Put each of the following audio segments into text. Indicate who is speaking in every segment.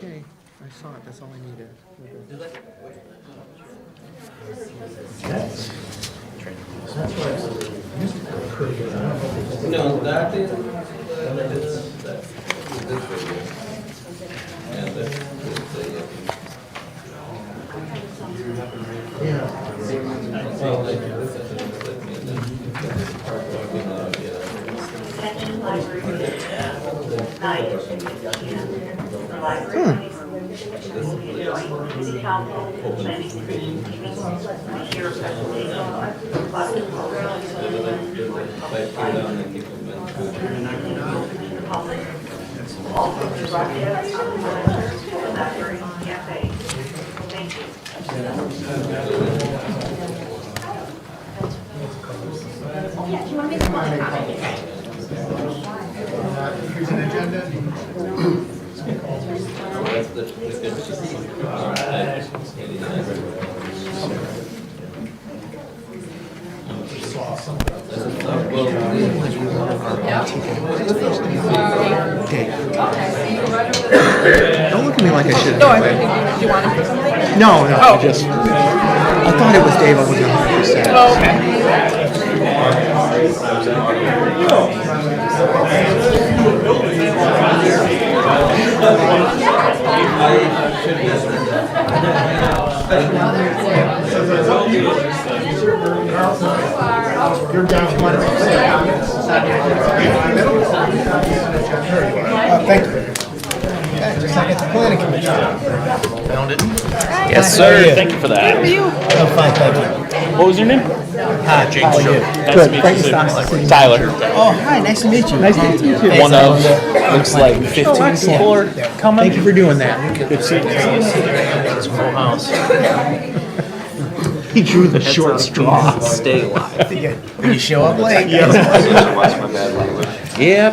Speaker 1: Okay, I saw it. That's all I needed.
Speaker 2: No, that is this video. And that's
Speaker 3: Attention library users. 9:15 p.m. The library City Council planning commission meeting. Here, public. Also, the broadcast library cafe. Thank you. Yeah, do you want me to call it?
Speaker 1: Here's an agenda.
Speaker 2: that's the good. All right.
Speaker 1: Okay. Don't look at me like I should.
Speaker 4: No, do you want to do something?
Speaker 1: No, I thought it was Dave. I wasn't 100%.
Speaker 4: Oh, okay.
Speaker 1: You're down. Thank you. Just like at the planning commission. Found it.
Speaker 5: Yes, sir. Thank you for that.
Speaker 1: Oh, fine, thank you.
Speaker 5: What was your name?
Speaker 1: Hi, Jake. How are you?
Speaker 5: Nice to meet you, sir. Tyler.
Speaker 1: Oh, hi, nice to meet you. Nice to meet you too.
Speaker 5: One of, looks like 15 people are coming.
Speaker 1: Thank you for doing that.
Speaker 5: Good seeing you. It's a full house.
Speaker 1: He drew the short straw.
Speaker 5: Stay alive.
Speaker 1: Did you show up late?
Speaker 5: Yep,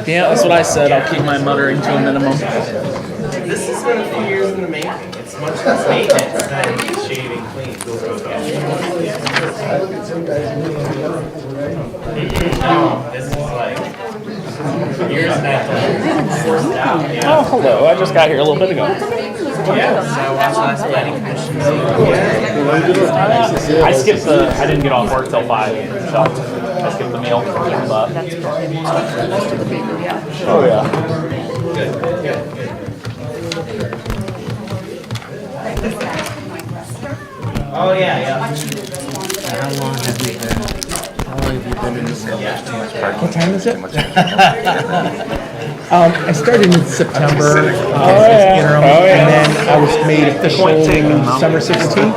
Speaker 5: that's what I said. I'll keep my muttering to a minimum.
Speaker 6: This has been a few years in the making. It's much less maintenance than shaving clean. No, this is like years and a half forced out. Yeah.
Speaker 5: Oh, hello. I just got here a little bit ago.
Speaker 6: Yeah, so I watched last planning commission.
Speaker 5: I skipped I didn't get off work till 5, so I skipped the meal. But, oh, yeah.
Speaker 6: Oh yeah, yeah.
Speaker 1: How long have you been in this? What time is it? I started in September, interim, and then I was made official summer 16th.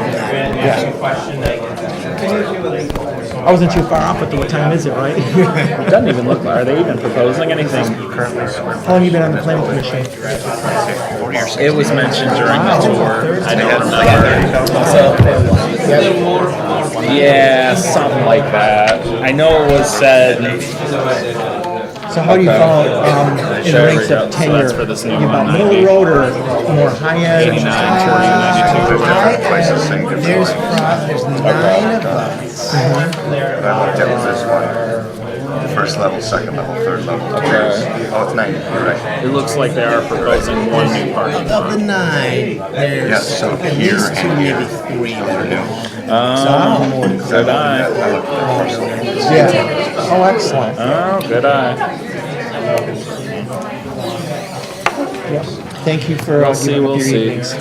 Speaker 1: I wasn't too far off, but what time is it, right?
Speaker 5: It doesn't even look like. Are they even proposing anything?
Speaker 1: How long have you been on the planning commission?
Speaker 5: It was mentioned during the tour. I don't remember. Yeah, something like that. I know it was said.
Speaker 1: So how do you follow in the ranks of
Speaker 5: So
Speaker 1: tenure?
Speaker 5: that's for this new
Speaker 1: You about
Speaker 5: one,
Speaker 1: middle
Speaker 5: 90.
Speaker 1: road or more high end?
Speaker 5: 89,
Speaker 1: There's 9 of us.
Speaker 7: There's one. First level, second level, third level.
Speaker 5: Okay.
Speaker 7: Oh, it's 90, you're right.
Speaker 5: It looks like they are proposing one new parking
Speaker 1: Of the
Speaker 5: lot.
Speaker 1: 9, there's
Speaker 7: Yes, so
Speaker 1: at
Speaker 7: here
Speaker 1: least 2,
Speaker 7: and
Speaker 1: maybe 3 that are new. So I don't know more than
Speaker 5: Good eye.
Speaker 1: Yeah. Oh, excellent.
Speaker 5: Oh, good eye.
Speaker 1: Yep. Thank you for
Speaker 5: We'll see,
Speaker 1: giving up
Speaker 5: we'll
Speaker 1: your
Speaker 5: see.
Speaker 1: evenings.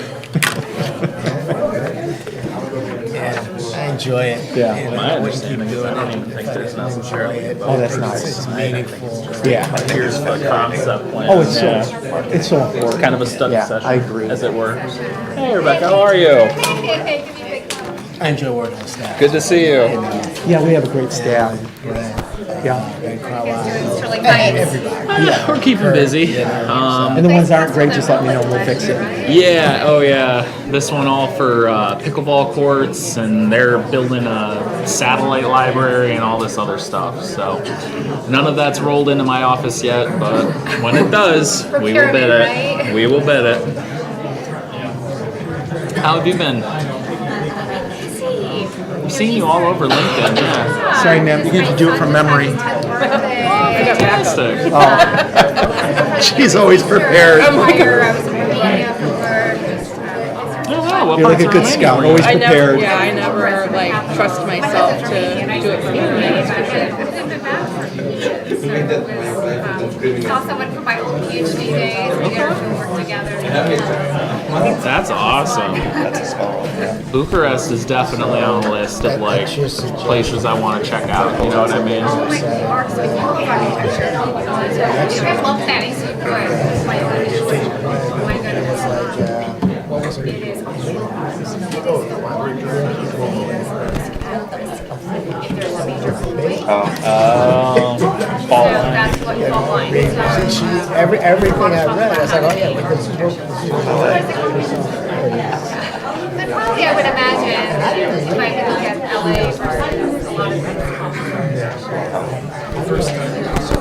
Speaker 1: I enjoy it.
Speaker 5: Yeah,
Speaker 1: And
Speaker 5: my
Speaker 1: I wouldn't
Speaker 5: understanding
Speaker 1: keep
Speaker 5: is I
Speaker 1: doing
Speaker 5: don't
Speaker 1: it
Speaker 5: even think
Speaker 1: if I
Speaker 5: there's
Speaker 1: didn't enjoy
Speaker 5: necessarily
Speaker 1: it.
Speaker 5: a
Speaker 1: Oh, that's
Speaker 5: vote.
Speaker 1: nice. It's meaningful.
Speaker 5: Yeah, here's the concept plan.
Speaker 1: Oh, it's so
Speaker 5: Yeah.
Speaker 1: it's so important.
Speaker 5: Kind of a study
Speaker 1: Yeah,
Speaker 5: session,
Speaker 1: I agree.
Speaker 5: as it were. Hey, Rebecca, how are you?
Speaker 1: I enjoy working with staff.
Speaker 5: Good to see you.
Speaker 1: Yeah, we have a great staff. Yeah.
Speaker 5: Yeah, we're keeping busy.
Speaker 1: And the ones that aren't great, just let me know. We'll fix it.
Speaker 5: Yeah, oh yeah. This one all for pickleball courts, and they're building a satellite library and all this other stuff. So none of that's rolled into my office yet, but when it does, we will bid it. We will bid it. How have you been? I've seen you all over LinkedIn, yeah.
Speaker 1: Sorry, ma'am. You get to do it from memory.
Speaker 5: Fantastic.
Speaker 1: She's always prepared.
Speaker 4: I'm like, I was in Romania for
Speaker 5: what
Speaker 1: You're like
Speaker 5: parts
Speaker 1: a
Speaker 5: of
Speaker 1: good
Speaker 5: Romania
Speaker 1: scout,
Speaker 5: were you?
Speaker 1: always
Speaker 4: I never,
Speaker 1: prepared.
Speaker 4: yeah, I never like trust myself to do it for me.
Speaker 8: Saw someone from my old PhD days. We actually worked together.
Speaker 5: That's awesome.
Speaker 7: That's a small one, yeah.
Speaker 5: Bucharest is definitely on the list of like places I want to check out. You know what I mean?
Speaker 8: Oh my God, so you love architecture. You guys love planning, so you could. My goodness. It is. If there's a major movie, so
Speaker 5: Fall.
Speaker 8: that's what fall line is.
Speaker 9: Everything I read, I was like, oh yeah, because
Speaker 8: But probably I would imagine if I could look at LA versus a lot of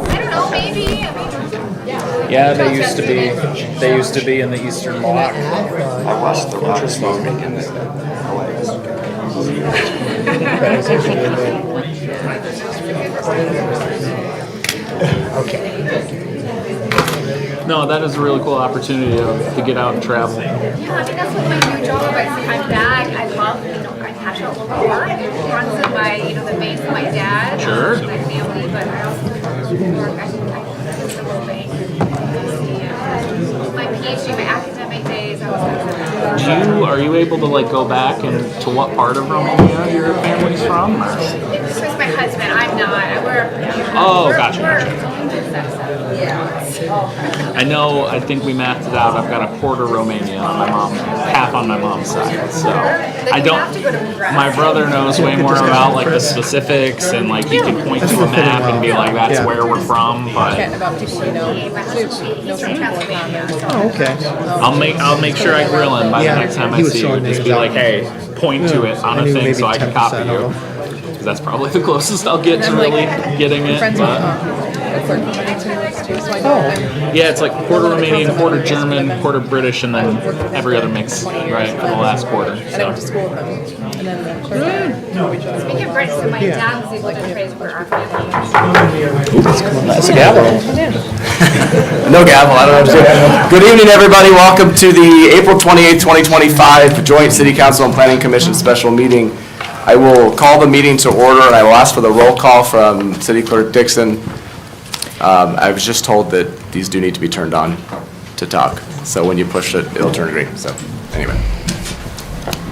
Speaker 8: I don't know, maybe. I mean,
Speaker 5: Yeah, they used to be. They used to be in the Eastern Bloc.
Speaker 7: I watched the Rockets movie in the
Speaker 5: No, that is a really cool opportunity to get out and travel.
Speaker 8: yeah, I mean, that's what my new job is. I'm back. I love, I catch out local work. It runs in my, the base of my dad,
Speaker 5: Sure.
Speaker 8: my family, but I also work. I do the whole thing. My PhD, my academic days, I was
Speaker 5: Are you able to like go back and to what part of Romania your family's from? Or?
Speaker 8: This was my husband. I'm not.
Speaker 5: Gotcha. I know. I think we mapped it out. I've got a quarter Romania on my mom, half on my mom's side. So I don't. My brother knows way more about like the specifics and like he can point to a map and be like, "That's
Speaker 1: Yeah.
Speaker 5: where we're from." But
Speaker 4: Chatting about people we know.
Speaker 8: Eastern Pennsylvania.
Speaker 1: Oh, okay.
Speaker 5: I'll make sure I grill him by
Speaker 1: Yeah,
Speaker 5: the next time
Speaker 1: he
Speaker 5: I
Speaker 1: was
Speaker 5: see you.
Speaker 1: throwing
Speaker 5: Just
Speaker 1: names
Speaker 5: be
Speaker 1: out.
Speaker 5: like, "Hey, point to it on
Speaker 1: I
Speaker 5: a
Speaker 1: knew
Speaker 5: thing
Speaker 1: maybe
Speaker 5: so I can copy
Speaker 1: 10%
Speaker 5: you."
Speaker 1: of them.
Speaker 5: Because that's probably the closest I'll get to
Speaker 4: I'm
Speaker 5: really
Speaker 4: like
Speaker 5: getting it.
Speaker 4: friends with
Speaker 5: But
Speaker 4: a clerk from Huntington works too, so I know I'm
Speaker 5: yeah, it's like quarter Romanian, quarter German, quarter British, and then every other mix, right, for the last quarter.
Speaker 4: and I
Speaker 5: So.
Speaker 4: went to school with them. And then the clerk know each other.
Speaker 8: Speaking of Brits, so my dad was able to trace where our family is.
Speaker 10: That's a gavel. No gavel, I don't know what to do. Good evening, everybody. Welcome to the April 28th, 2025 Joint City Council and Planning Commission special meeting. I will call the meeting to order, and I will ask for the roll call from City Clerk Dixon. I was just told that these do need to be turned on to talk, so when you push it, it'll turn green. So, anyway.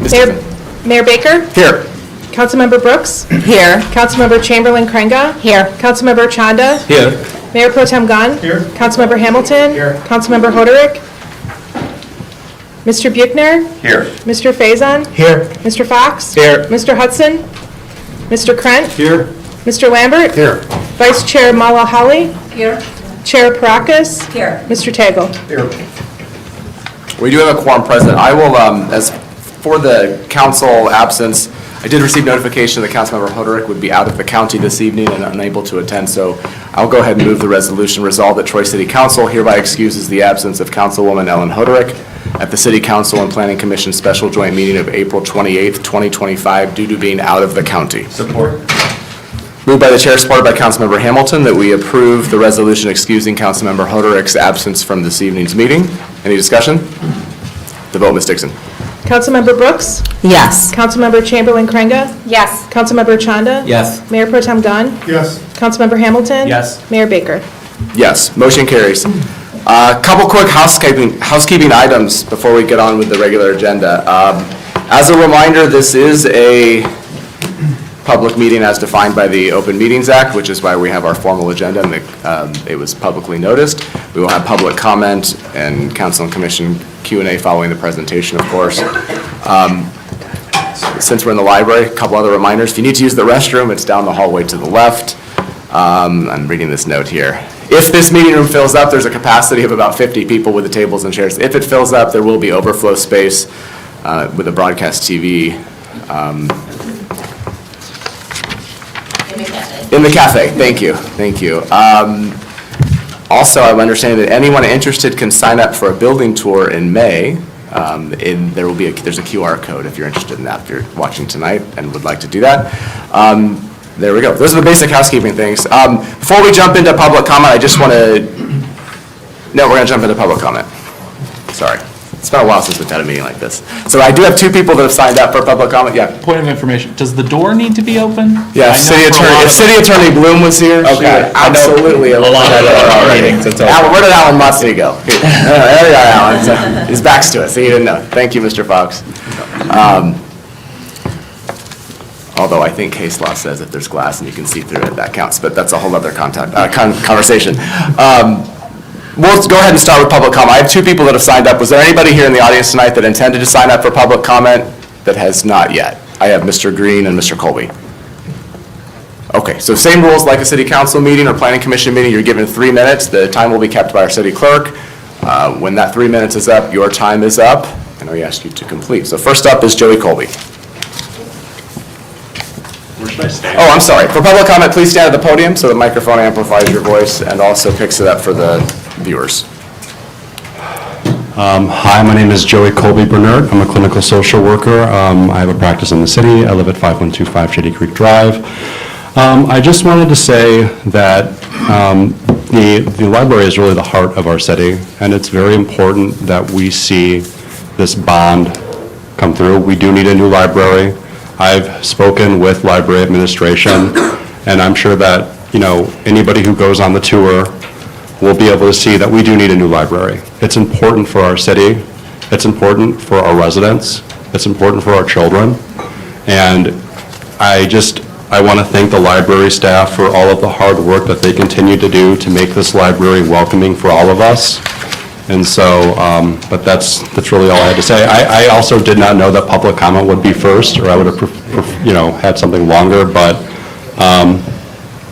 Speaker 10: Ms. Dixon.
Speaker 4: Mayor Baker?
Speaker 10: Here.
Speaker 4: Councilmember Brooks? Here. Councilmember Chamberlain Krenga? Here. Councilmember Chanda?
Speaker 10: Here.
Speaker 4: Mayor Pro Tem Gunn? Here. Councilmember Hamilton? Here. Councilmember Hoderick? Mr. Buechner?
Speaker 7: Here.
Speaker 4: Mr. Faison?
Speaker 1: Here.
Speaker 4: Mr. Fox?
Speaker 10: Here.
Speaker 4: Mr. Hudson? Mr. Krent?
Speaker 10: Here.
Speaker 4: Mr. Lambert?
Speaker 10: Here.
Speaker 4: Vice Chair Malahali? Here. Chair Parakis? Here. Mr. Tagle?
Speaker 10: We do have a quorum present. I will, as for the council absence, I did receive notification that Councilmember Hoderick would be out of the county this evening and unable to attend, so I'll go ahead and move the resolution. Resolved that Troy City Council hereby excuses the absence of Councilwoman Ellen Hoderick at the City Council and Planning Commission special joint meeting of April 28th, 2025, due to being out of the county.
Speaker 7: Support.
Speaker 10: Moved by the chair, supported by Councilmember Hamilton, that we approve the resolution excusing Councilmember Hoderick's absence from this evening's meeting. Any discussion? The vote, Ms. Dixon.
Speaker 4: Councilmember Brooks?
Speaker 9: Yes.
Speaker 4: Councilmember Chamberlain Krenga?
Speaker 9: Yes.
Speaker 4: Councilmember Chanda?
Speaker 10: Yes.
Speaker 4: Mayor Pro Tem Gunn?
Speaker 1: Yes.
Speaker 4: Councilmember Hamilton?
Speaker 10: Yes.
Speaker 4: Mayor Baker?
Speaker 10: Yes, motion carries. Couple quick housekeeping items before we get on with the regular agenda. As a reminder, this is a public meeting as defined by the Open Meetings Act, which is why we have our formal agenda, and it was publicly noticed. We will have public comment and council and commission Q&A following the presentation, of course. Since we're in the library, a couple other reminders. If you need to use the restroom, it's down the hallway to the left. I'm reading this note here. If this meeting room fills up, there's a capacity of about 50 people with the tables and chairs. If it fills up, there will be overflow space with a broadcast TV. In the cafe, thank you. Also, I'm understanding that anyone interested can sign up for a building tour in May. There's a QR code if you're interested in that, if you're watching tonight and would like to do that. There we go. Those are the basic housekeeping things. Before we jump into public comment, I just want to, no, we're going to jump into public comment. Sorry. It's been a while since we've had a meeting like this. So I do have two people that have signed up for public comment. Yeah.
Speaker 5: Point of information, does the door need to be open?
Speaker 10: Yeah,
Speaker 5: I know
Speaker 10: City
Speaker 5: for a lot
Speaker 10: Attorney, if
Speaker 5: of-
Speaker 10: City Attorney Bloom was here, she
Speaker 1: Okay,
Speaker 10: would
Speaker 1: I know
Speaker 10: absolutely
Speaker 1: a lot of our
Speaker 10: already.
Speaker 1: meetings, it's open.
Speaker 10: Alan, where did Alan Mutsney go? Here. There you are, Alan. So, his back's to us, so you didn't know. Thank you, Mr. Fox. Although I think case law says if there's glass and you can see through it, that counts, but that's a whole other conversation. We'll go ahead and start with public comment. I have two people that have signed up. Was there anybody here in the audience tonight that intended to sign up for public comment that has not yet? I have Mr. Green and Mr. Colby. Okay, so same rules like a city council meeting or planning commission meeting. You're given 3 minutes. The time will be kept by our city clerk. When that 3 minutes is up, your time is up, and we ask you to complete. So first up is Joey Colby.
Speaker 7: Where should I stand?
Speaker 10: Oh, I'm sorry. For public comment, please stand at the podium so the microphone amplifies your voice and also picks it up for the viewers.
Speaker 11: Hi, my name is Joey Colby Bernard. I'm a clinical social worker. I have a practice in the city. I live at 5125 Shady Creek Drive. I just wanted to say that the library is really the heart of our city, and it's very important that we see this bond come through. We do need a new library. I've spoken with library administration, and I'm sure that, anybody who goes on the tour will be able to see that we do need a new library. It's important for our city. It's important for our residents. It's important for our children. And I want to thank the library staff for all of the hard work that they continue to do to make this library welcoming for all of us. And so, but that's really all I had to say. I also did not know that public comment would be first, or I would have, had something longer, but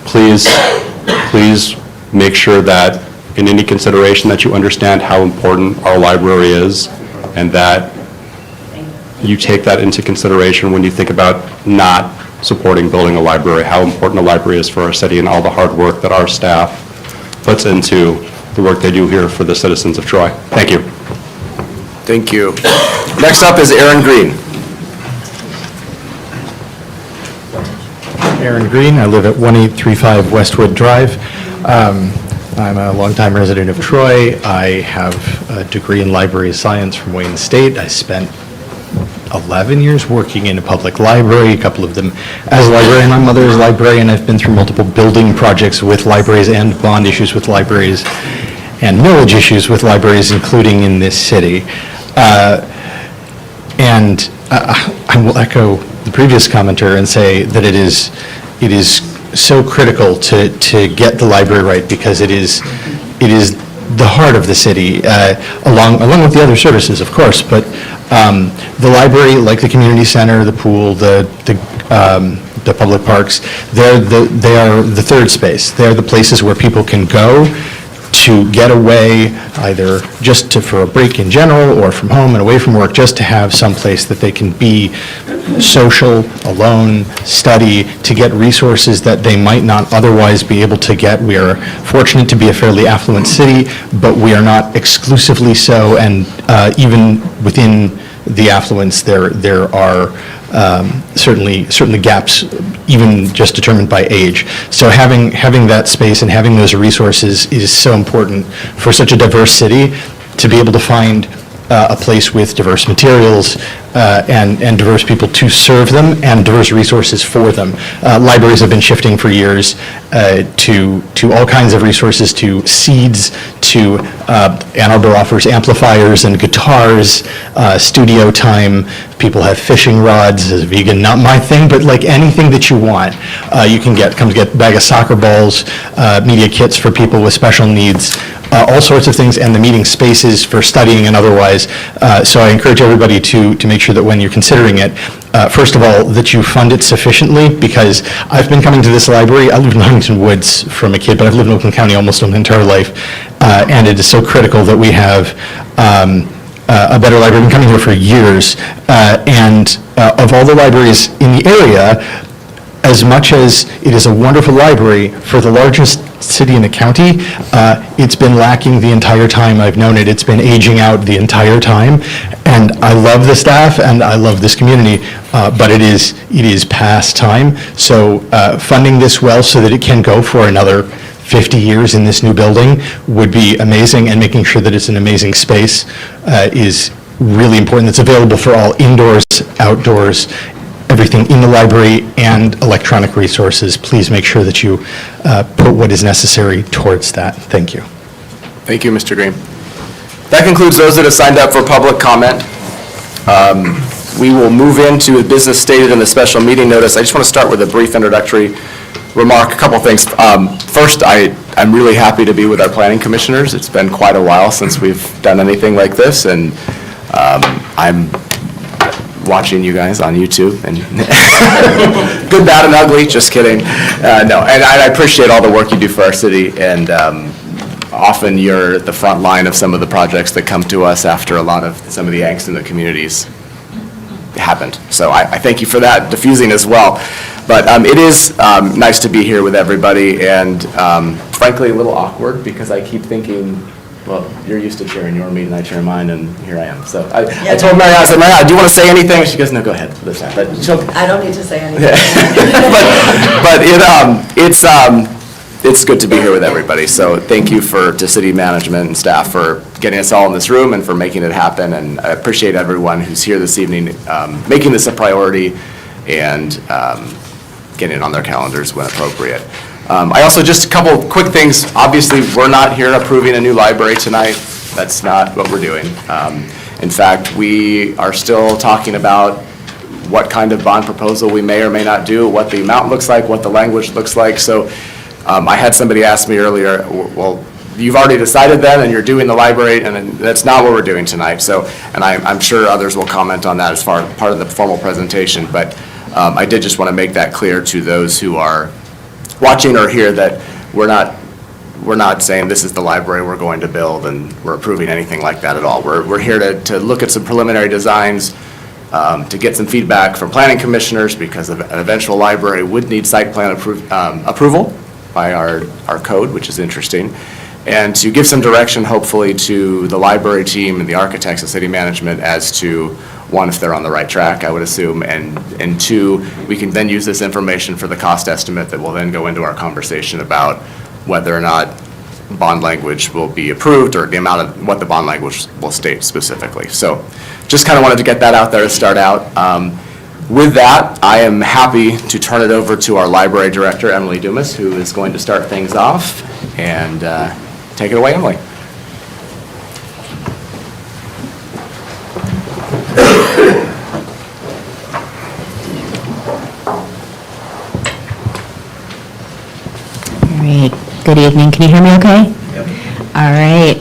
Speaker 11: please make sure that in any consideration that you understand how important our library is, and that you take that into consideration when you think about not supporting building a library, how important a library is for our city and all the hard work that our staff puts into the work they do here for the citizens of Troy. Thank you.
Speaker 10: Thank you. Next up is Aaron Green.
Speaker 12: Aaron Green. I live at 1835 Westwood Drive. I'm a longtime resident of Troy. I have a degree in library science from Wayne State. I spent 11 years working in a public library, a couple of them as a librarian. My mother is a librarian. I've been through multiple building projects with libraries and bond issues with libraries and millage issues with libraries, including in this city. And I will echo the previous commenter and say that it is so critical to get the library right, because it is the heart of the city, along with the other services, of course, but the library, like the community center, the pool, the public parks, they are the third space. They're the places where people can go to get away, either just for a break in general or from home and away from work, just to have some place that they can be social, alone, study, to get resources that they might not otherwise be able to get. We are fortunate to be a fairly affluent city, but we are not exclusively so, and even within the affluence, there are certainly gaps, even just determined by age. So having that space and having those resources is so important for such a diverse city, to be able to find a place with diverse materials and diverse people to serve them, and diverse resources for them. Libraries have been shifting for years to all kinds of resources, to seeds, to Ann Arbor offers amplifiers and guitars, studio time. People have fishing rods. As a vegan, not my thing, but like anything that you want, you can come get a bag of soccer balls, media kits for people with special needs, all sorts of things, and the meeting spaces for studying and otherwise. So I encourage everybody to make sure that when you're considering it, first of all, that you fund it sufficiently, because I've been coming to this library. I lived in Huntington Woods from a kid, but I've lived in Oakland County almost my entire life, and it is so critical that we have a better library. I've been coming here for years, and of all the libraries in the area, as much as it is a wonderful library, for the largest city in the county, it's been lacking the entire time I've known it. It's been aging out the entire time, and I love the staff and I love this community, but it is past time. So funding this well so that it can go for another 50 years in this new building would be amazing, and making sure that it's an amazing space is really important. It's available for all indoors, outdoors, everything in the library, and electronic resources. Please make sure that you put what is necessary towards that. Thank you.
Speaker 10: Thank you, Mr. Green. That concludes those that have signed up for public comment. We will move into the business stated in the special meeting notice. I just want to start with a brief introductory remark, a couple things. First, I'm really happy to be with our planning commissioners. It's been quite a while since we've done anything like this, and I'm watching you guys on YouTube, and good, bad, and ugly, just kidding. No, and I appreciate all the work you do for our city, and often you're at the front line of some of the projects that come to us after some of the angst in the communities happened. So I thank you for that, diffusing as well. But it is nice to be here with everybody, and frankly, a little awkward because I keep thinking, well, you're used to chairing your meeting, I chair mine, and here I am. So I told Mary, I said, Mary, do you want to say anything? She goes, no, go ahead this time. But
Speaker 13: I don't need to say anything.
Speaker 10: but it's good to be here with everybody. So thank you to city management and staff for getting us all in this room and for making it happen. And I appreciate everyone who's here this evening, making this a priority and getting it on their calendars when appropriate. I also, just a couple quick things. Obviously, we're not here approving a new library tonight. That's not what we're doing. In fact, we are still talking about what kind of bond proposal we may or may not do, what the amount looks like, what the language looks like. So I had somebody ask me earlier, well, you've already decided then and you're doing the library, and that's not what we're doing tonight. So, and I'm sure others will comment on that as part of the formal presentation, but I did just want to make that clear to those who are watching or here that we're not saying this is the library we're going to build and we're approving anything like that at all. We're here to look at some preliminary designs, to get some feedback from planning commissioners, because an eventual library would need site plan approval by our code, which is interesting, and to give some direction, hopefully, to the library team and the architects and city management as to, one, if they're on the right track, I would assume, and two, we can then use this information for the cost estimate that will then go into our conversation about whether or not bond language will be approved, or the amount of what the bond language will state specifically. So just kind of wanted to get that out there to start out. With that, I am happy to turn it over to our library director, Emily Dumas, who is going to start things off. And take it away, Emily.
Speaker 14: All right. Good evening. Can you hear me okay? Yep. All right.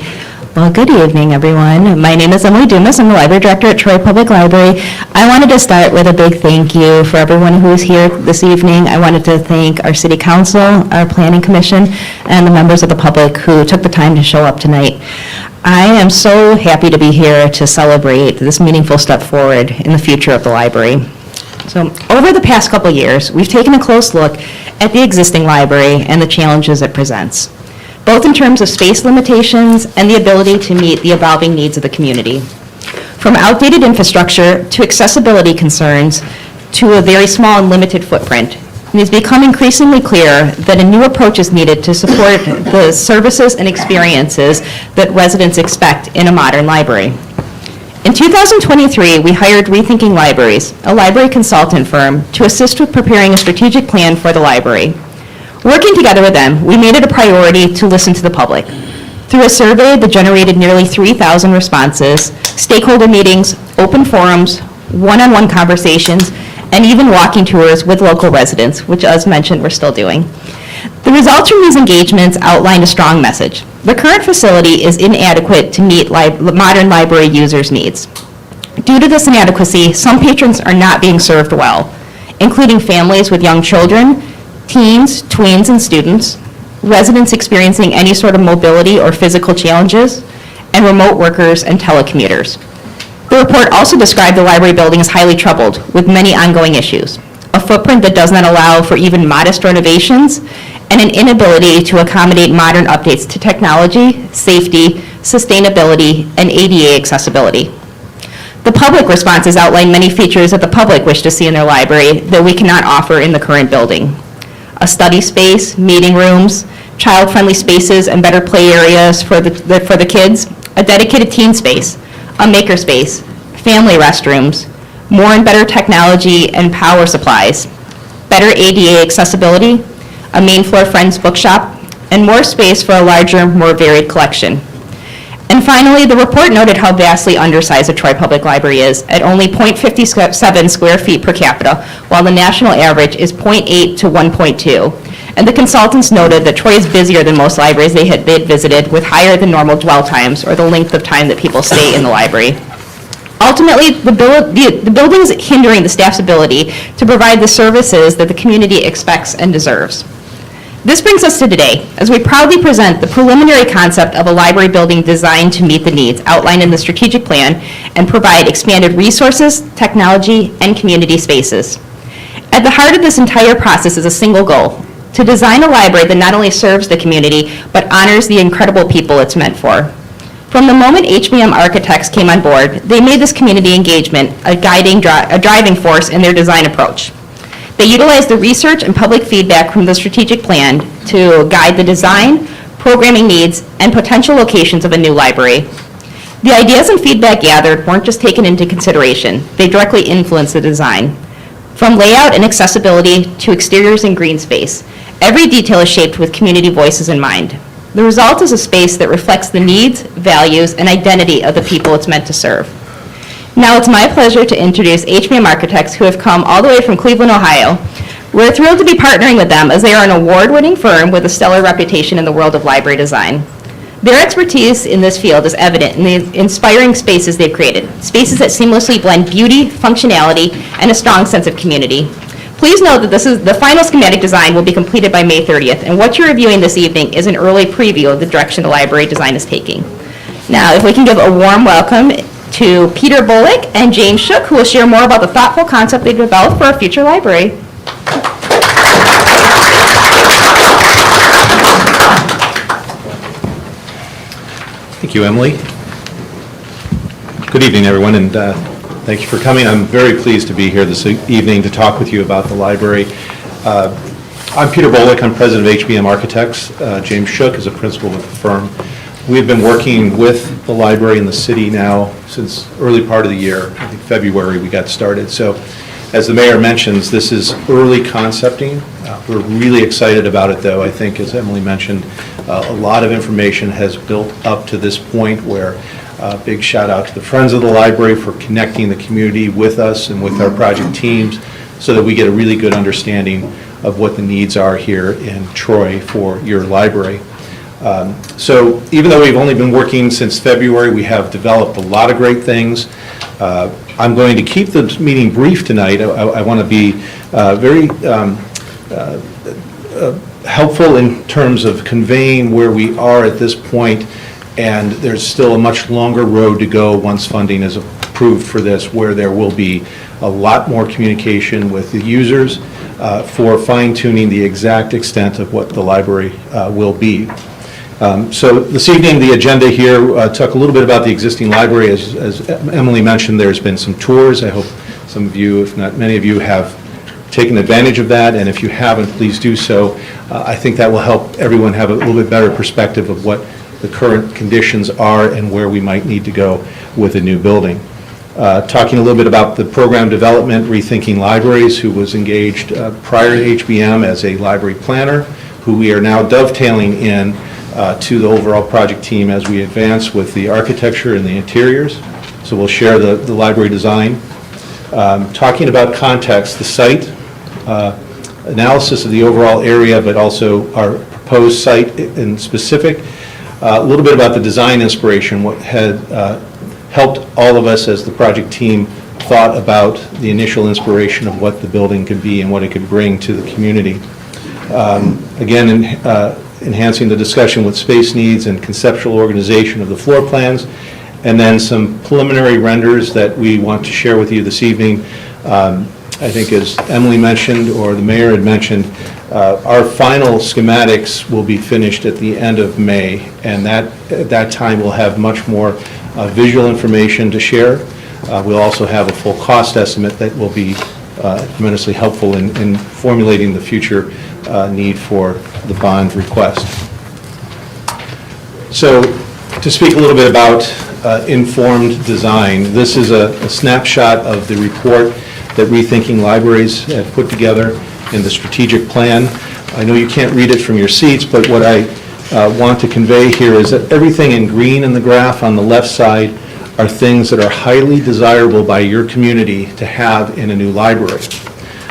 Speaker 14: Well, good evening, everyone. My name is Emily Dumas. I'm the library director at Troy Public Library. I wanted to start with a big thank you for everyone who is here this evening. I wanted to thank our city council, our planning commission, and the members of the public who took the time to show up tonight. I am so happy to be here to celebrate this meaningful step forward in the future of the library. So over the past couple years, we've taken a close look at the existing library and the challenges it presents, both in terms of space limitations and the ability to meet the evolving needs of the community. From outdated infrastructure to accessibility concerns to a very small and limited footprint, it has become increasingly clear that a new approach is needed to support the services and experiences that residents expect in a modern library. In 2023, we hired Rethinking Libraries, a library consultant firm, to assist with preparing a strategic plan for the library. Working together with them, we made it a priority to listen to the public. Through a survey that generated nearly 3,000 responses, stakeholder meetings, open forums, one-on-one conversations, and even walking tours with local residents, which, as mentioned, we're still doing. The results from these engagements outlined a strong message. The current facility is inadequate to meet modern library users' needs. Due to this inadequacy, some patrons are not being served well, including families with young children, teens, tweens, and students, residents experiencing any sort of mobility or physical challenges, and remote workers and telecommuters. The report also described the library building as highly troubled, with many ongoing issues, a footprint that does not allow for even modest renovations, and an inability to accommodate modern updates to technology, safety, sustainability, and ADA accessibility. The public responses outline many features that the public wish to see in their library that we cannot offer in the current building. A study space, meeting rooms, child-friendly spaces and better play areas for the kids, a dedicated teen space, a maker space, family restrooms, more and better technology and power supplies, better ADA accessibility, a main floor Friends bookshop, and more space for a larger, more varied collection. And finally, the report noted how vastly undersized the Troy Public Library is at only 0.57 square feet per capita, while the national average is 0.8 to 1.2. And the consultants noted that Troy is busier than most libraries they had visited, with higher than normal dwell times, or the length of time that people stay in the library. Ultimately, the building is hindering the staff's ability to provide the services that the community expects and deserves. This brings us to today, as we proudly present the preliminary concept of a library building designed to meet the needs outlined in the strategic plan and provide expanded resources, technology, and community spaces. At the heart of this entire process is a single goal: to design a library that not only serves the community, but honors the incredible people it's meant for. From the moment HBM Architects came on board, they made this community engagement a driving force in their design approach. They utilized the research and public feedback from the strategic plan to guide the design, programming needs, and potential locations of a new library. The ideas and feedback gathered weren't just taken into consideration, they directly influenced the design. From layout and accessibility to exteriors and green space, every detail is shaped with community voices in mind. The result is a space that reflects the needs, values, and identity of the people it's meant to serve. Now it's my pleasure to introduce HBM Architects, who have come all the way from Cleveland, Ohio. We're thrilled to be partnering with them, as they are an award-winning firm with a stellar reputation in the world of library design. Their expertise in this field is evident in the inspiring spaces they've created, spaces that seamlessly blend beauty, functionality, and a strong sense of community. Please note that the final schematic design will be completed by May 30th, and what you're reviewing this evening is an early preview of the direction the library design is taking. Now, if we can give a warm welcome to Peter Bullock and James Shook, who will share more about the thoughtful concept they developed for our future library.
Speaker 15: Thank you, Emily. Good evening, everyone, and thank you for coming. I'm very pleased to be here this evening to talk with you about the library. I'm Peter Bullock. I'm president of HBM Architects. James Shook is a principal with the firm. We've been working with the library in the city now since early part of the year. I think February we got started. So as the mayor mentions, this is early concepting. We're really excited about it, though. I think, as Emily mentioned, a lot of information has built up to this point where big shout out to the Friends of the Library for connecting the community with us and with our project teams so that we get a really good understanding of what the needs are here in Troy for your library. So even though we've only been working since February, we have developed a lot of great things. I'm going to keep the meeting brief tonight. I want to be very helpful in terms of conveying where we are at this point, and there's still a much longer road to go once funding is approved for this, where there will be a lot more communication with the users for fine-tuning the exact extent of what the library will be. So this evening, the agenda here, talk a little bit about the existing library. As Emily mentioned, there's been some tours. I hope some of you, if not many of you, have taken advantage of that, and if you haven't, please do so. I think that will help everyone have a little bit better perspective of what the current conditions are and where we might need to go with a new building. Talking a little bit about the program development, Rethinking Libraries, who was engaged prior to HBM as a library planner, who we are now dovetailing in to the overall project team as we advance with the architecture and the interiors. So we'll share the library design. Talking about context, the site, analysis of the overall area, but also our proposed site in specific. A little bit about the design inspiration, what had helped all of us as the project team thought about the initial inspiration of what the building could be and what it could bring to the community. Again, enhancing the discussion with space needs and conceptual organization of the floor plans, and then some preliminary renders that we want to share with you this evening. I think, as Emily mentioned, or the mayor had mentioned, our final schematics will be finished at the end of May, and at that time we'll have much more visual information to share. We'll also have a full cost estimate that will be tremendously helpful in formulating the future need for the bond request. So to speak a little bit about informed design. This is a snapshot of the report that Rethinking Libraries have put together in the strategic plan. I know you can't read it from your seats, but what I want to convey here is that everything in green in the graph on the left side are things that are highly desirable by your community to have in a new library.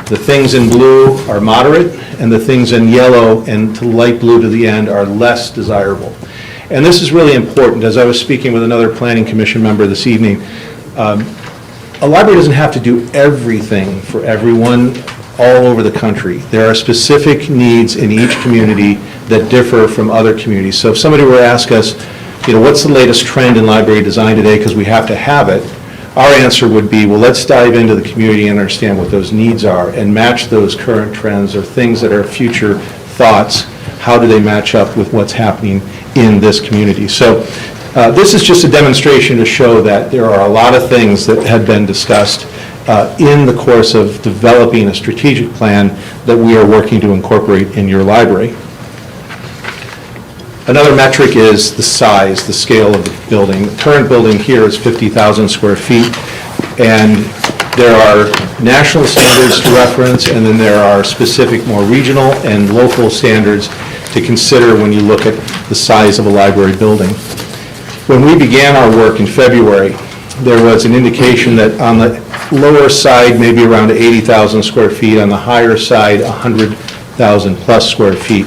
Speaker 15: The things in blue are moderate, and the things in yellow and to light blue to the end are less desirable. And this is really important. As I was speaking with another Planning Commission member this evening, a library doesn't have to do everything for everyone all over the country. There are specific needs in each community that differ from other communities. So if somebody were to ask us, what's the latest trend in library design today because we have to have it, our answer would be, well, let's dive into the community and understand what those needs are and match those current trends or things that are future thoughts. How do they match up with what's happening in this community? So this is just a demonstration to show that there are a lot of things that had been discussed in the course of developing a strategic plan that we are working to incorporate in your library. Another metric is the size, the scale of the building. The current building here is 50,000 square feet, and there are national standards to reference, and then there are specific, more regional and local standards to consider when you look at the size of a library building. When we began our work in February, there was an indication that on the lower side, maybe around 80,000 square feet, on the higher side, 100,000 plus square feet.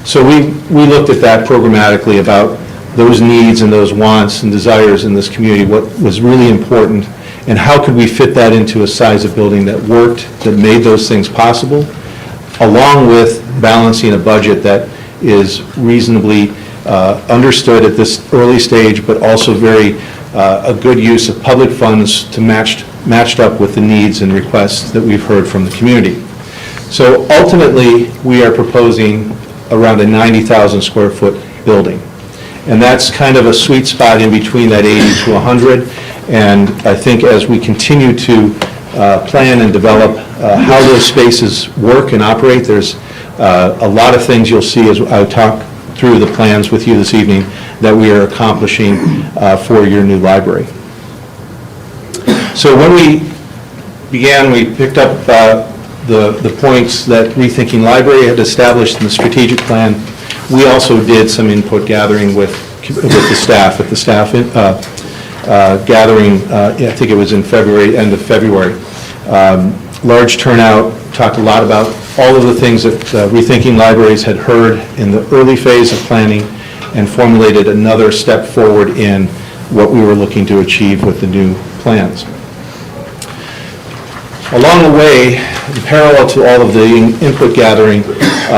Speaker 15: So we looked at that programmatically about those needs and those wants and desires in this community, what was really important, and how could we fit that into a size of building that worked, that made those things possible, along with balancing a budget that is reasonably understood at this early stage, but also very a good use of public funds to matched up with the needs and requests that we've heard from the community. So ultimately, we are proposing around a 90,000 square foot building. And that's kind of a sweet spot in between that 80 to 100. And I think as we continue to plan and develop how those spaces work and operate, there's a lot of things you'll see as I talk through the plans with you this evening that we are accomplishing for your new library. So when we began, we picked up the points that Rethinking Library had established in the strategic plan. We also did some input gathering with the staff at the staff gathering, I think it was in February, end of February. Large turnout, talked a lot about all of the things that Rethinking Libraries had heard in the early phase of planning and formulated another step forward in what we were looking to achieve with the new plans. Along the way, in parallel to all of the input gathering,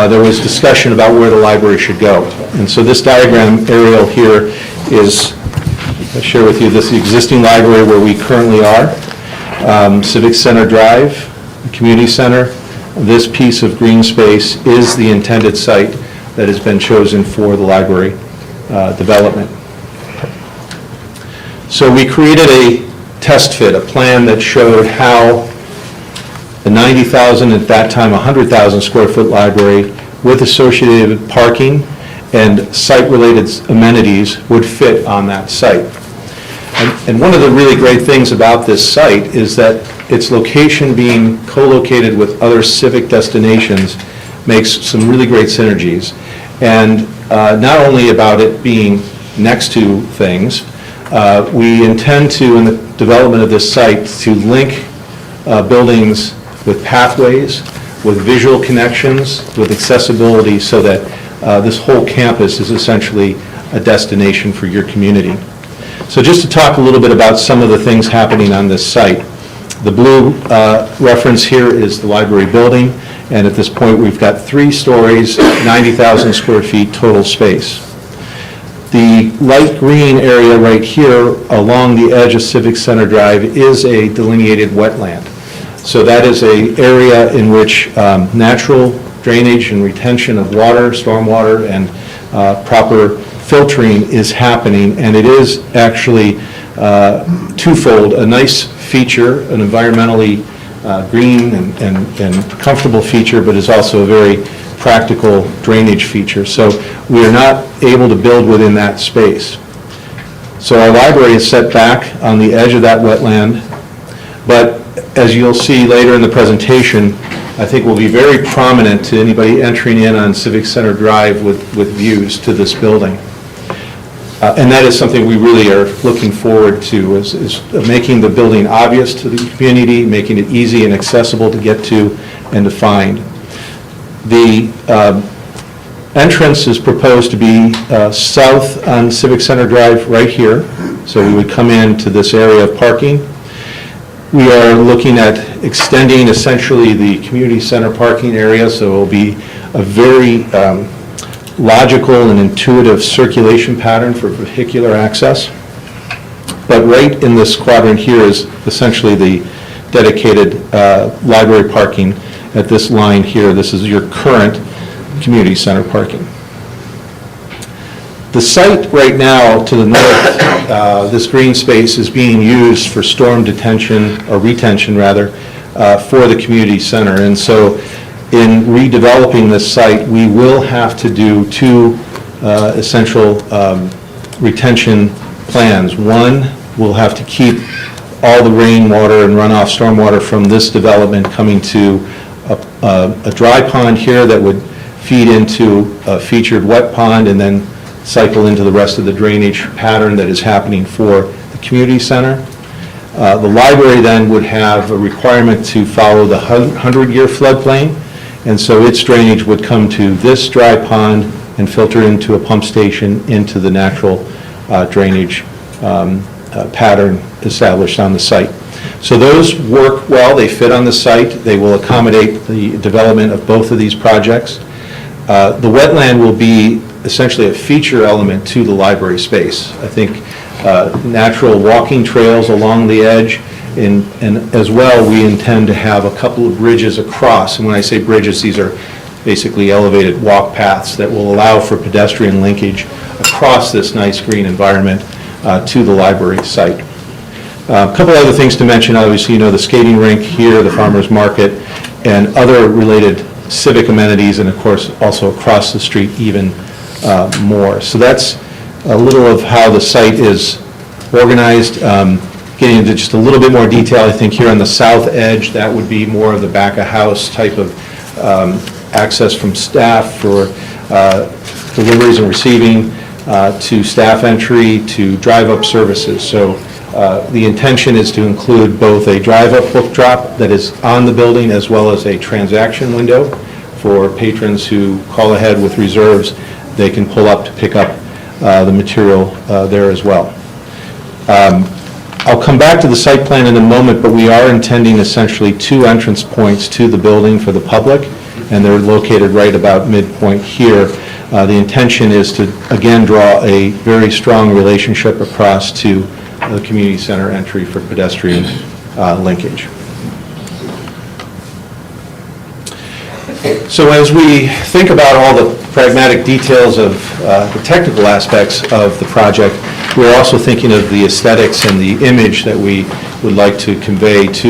Speaker 15: there was discussion about where the library should go. And so this diagram aerial here is, I'll share with you, this is the existing library where we currently are. Civic Center Drive, Community Center. This piece of green space is the intended site that has been chosen for the library development. So we created a test fit, a plan that showed how the 90,000, at that time 100,000 square foot library with associated parking and site-related amenities would fit on that site. And one of the really great things about this site is that its location being co-located with other civic destinations makes some really great synergies. And not only about it being next to things, we intend to, in the development of this site, to link buildings with pathways, with visual connections, with accessibility, so that this whole campus is essentially a destination for your community. So just to talk a little bit about some of the things happening on this site. The blue reference here is the library building, and at this point we've got 3 stories, 90,000 square feet total space. The light green area right here along the edge of Civic Center Drive is a delineated wetland. So that is an area in which natural drainage and retention of water, stormwater, and proper filtering is happening, and it is actually twofold: a nice feature, an environmentally green and comfortable feature, but is also a very practical drainage feature. So we are not able to build within that space. So our library is set back on the edge of that wetland, but as you'll see later in the presentation, I think will be very prominent to anybody entering in on Civic Center Drive with views to this building. And that is something we really are looking forward to, is making the building obvious to the community, making it easy and accessible to get to and to find. The entrance is proposed to be south on Civic Center Drive right here. So we would come into this area of parking. We are looking at extending essentially the community center parking area, so it will be a very logical and intuitive circulation pattern for vehicular access. But right in this quadrant here is essentially the dedicated library parking at this line here. This is your current community center parking. The site right now to the north, this green space is being used for storm detention, or retention rather, for the community center. And so in redeveloping this site, we will have to do two essential retention plans. One, we'll have to keep all the rainwater and runoff stormwater from this development coming to a dry pond here that would feed into a featured wet pond and then cycle into the rest of the drainage pattern that is happening for the community center. The library then would have a requirement to follow the 100-year floodplain, and so its drainage would come to this dry pond and filter into a pump station into the natural drainage pattern established on the site. So those work well, they fit on the site, they will accommodate the development of both of these projects. The wetland will be essentially a feature element to the library space. I think natural walking trails along the edge, and as well we intend to have a couple of bridges across. And when I say bridges, these are basically elevated walk paths that will allow for pedestrian linkage across this nice green environment to the library site. A couple other things to mention, obviously, you know, the skating rink here, the farmers market, and other related civic amenities, and of course also across the street even more. So that's a little of how the site is organized. Getting into just a little bit more detail, I think here on the south edge, that would be more of the back of house type of access from staff for deliveries and receiving, to staff entry, to drive-up services. So the intention is to include both a drive-up book drop that is on the building as well as a transaction window for patrons who call ahead with reserves. They can pull up to pick up the material there as well. I'll come back to the site plan in a moment, but we are intending essentially two entrance points to the building for the public, and they're located right about midpoint here. The intention is to, again, draw a very strong relationship across to the community center entry for pedestrian linkage. So as we think about all the pragmatic details of the technical aspects of the project, we're also thinking of the aesthetics and the image that we would like to convey to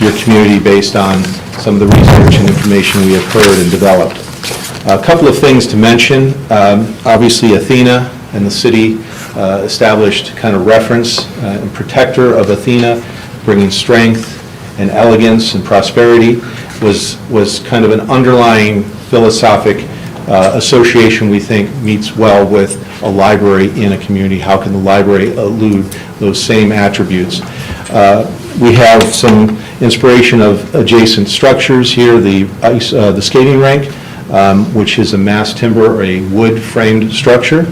Speaker 15: your community based on some of the research and information we have heard and developed. A couple of things to mention. Obviously, Athena and the city established kind of reference and protector of Athena, bringing strength and elegance and prosperity, was kind of an underlying philosophic association we think meets well with a library in a community. How can the library elude those same attributes? We have some inspiration of adjacent structures here, the skating rink, which is a mass timber or a wood framed structure,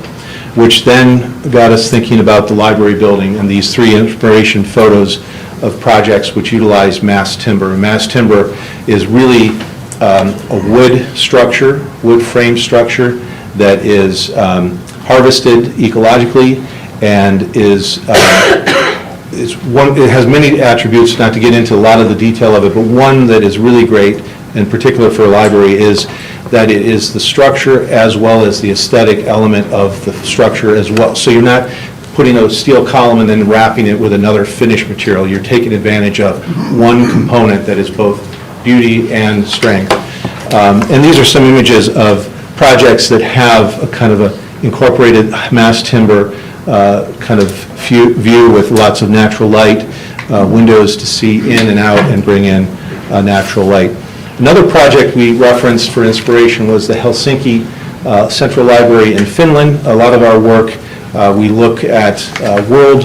Speaker 15: which then got us thinking about the library building and these three inspiration photos of projects which utilize mass timber. Mass timber is really a wood structure, wood frame structure that is harvested ecologically and it has many attributes, not to get into a lot of the detail of it, but one that is really great, in particular for a library, is that it is the structure as well as the aesthetic element of the structure as well. So you're not putting a steel column and then wrapping it with another finished material. You're taking advantage of one component that is both beauty and strength. And these are some images of projects that have a kind of a incorporated mass timber kind of view with lots of natural light, windows to see in and out and bring in natural light. Another project we referenced for inspiration was the Helsinki Central Library in Finland. A lot of our work, we look at world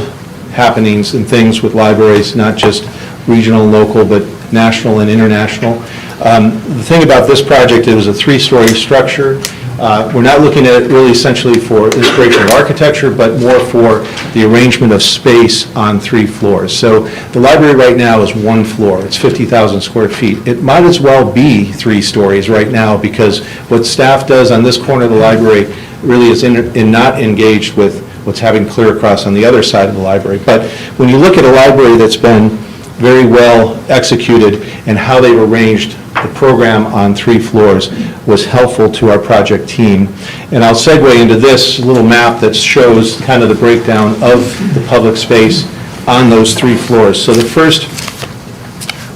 Speaker 15: happenings and things with libraries, not just regional and local, but national and international. The thing about this project, it was a 3-story structure. We're not looking at it really essentially for inspirational architecture, but more for the arrangement of space on 3 floors. So the library right now is 1 floor. It's 50,000 square feet. It might as well be 3 stories right now, because what staff does on this corner of the library really is not engaged with what's happening clear across on the other side of the library. But when you look at a library that's been very well executed and how they've arranged the program on 3 floors was helpful to our project team. And I'll segue into this little map that shows kind of the breakdown of the public space on those 3 floors. So the first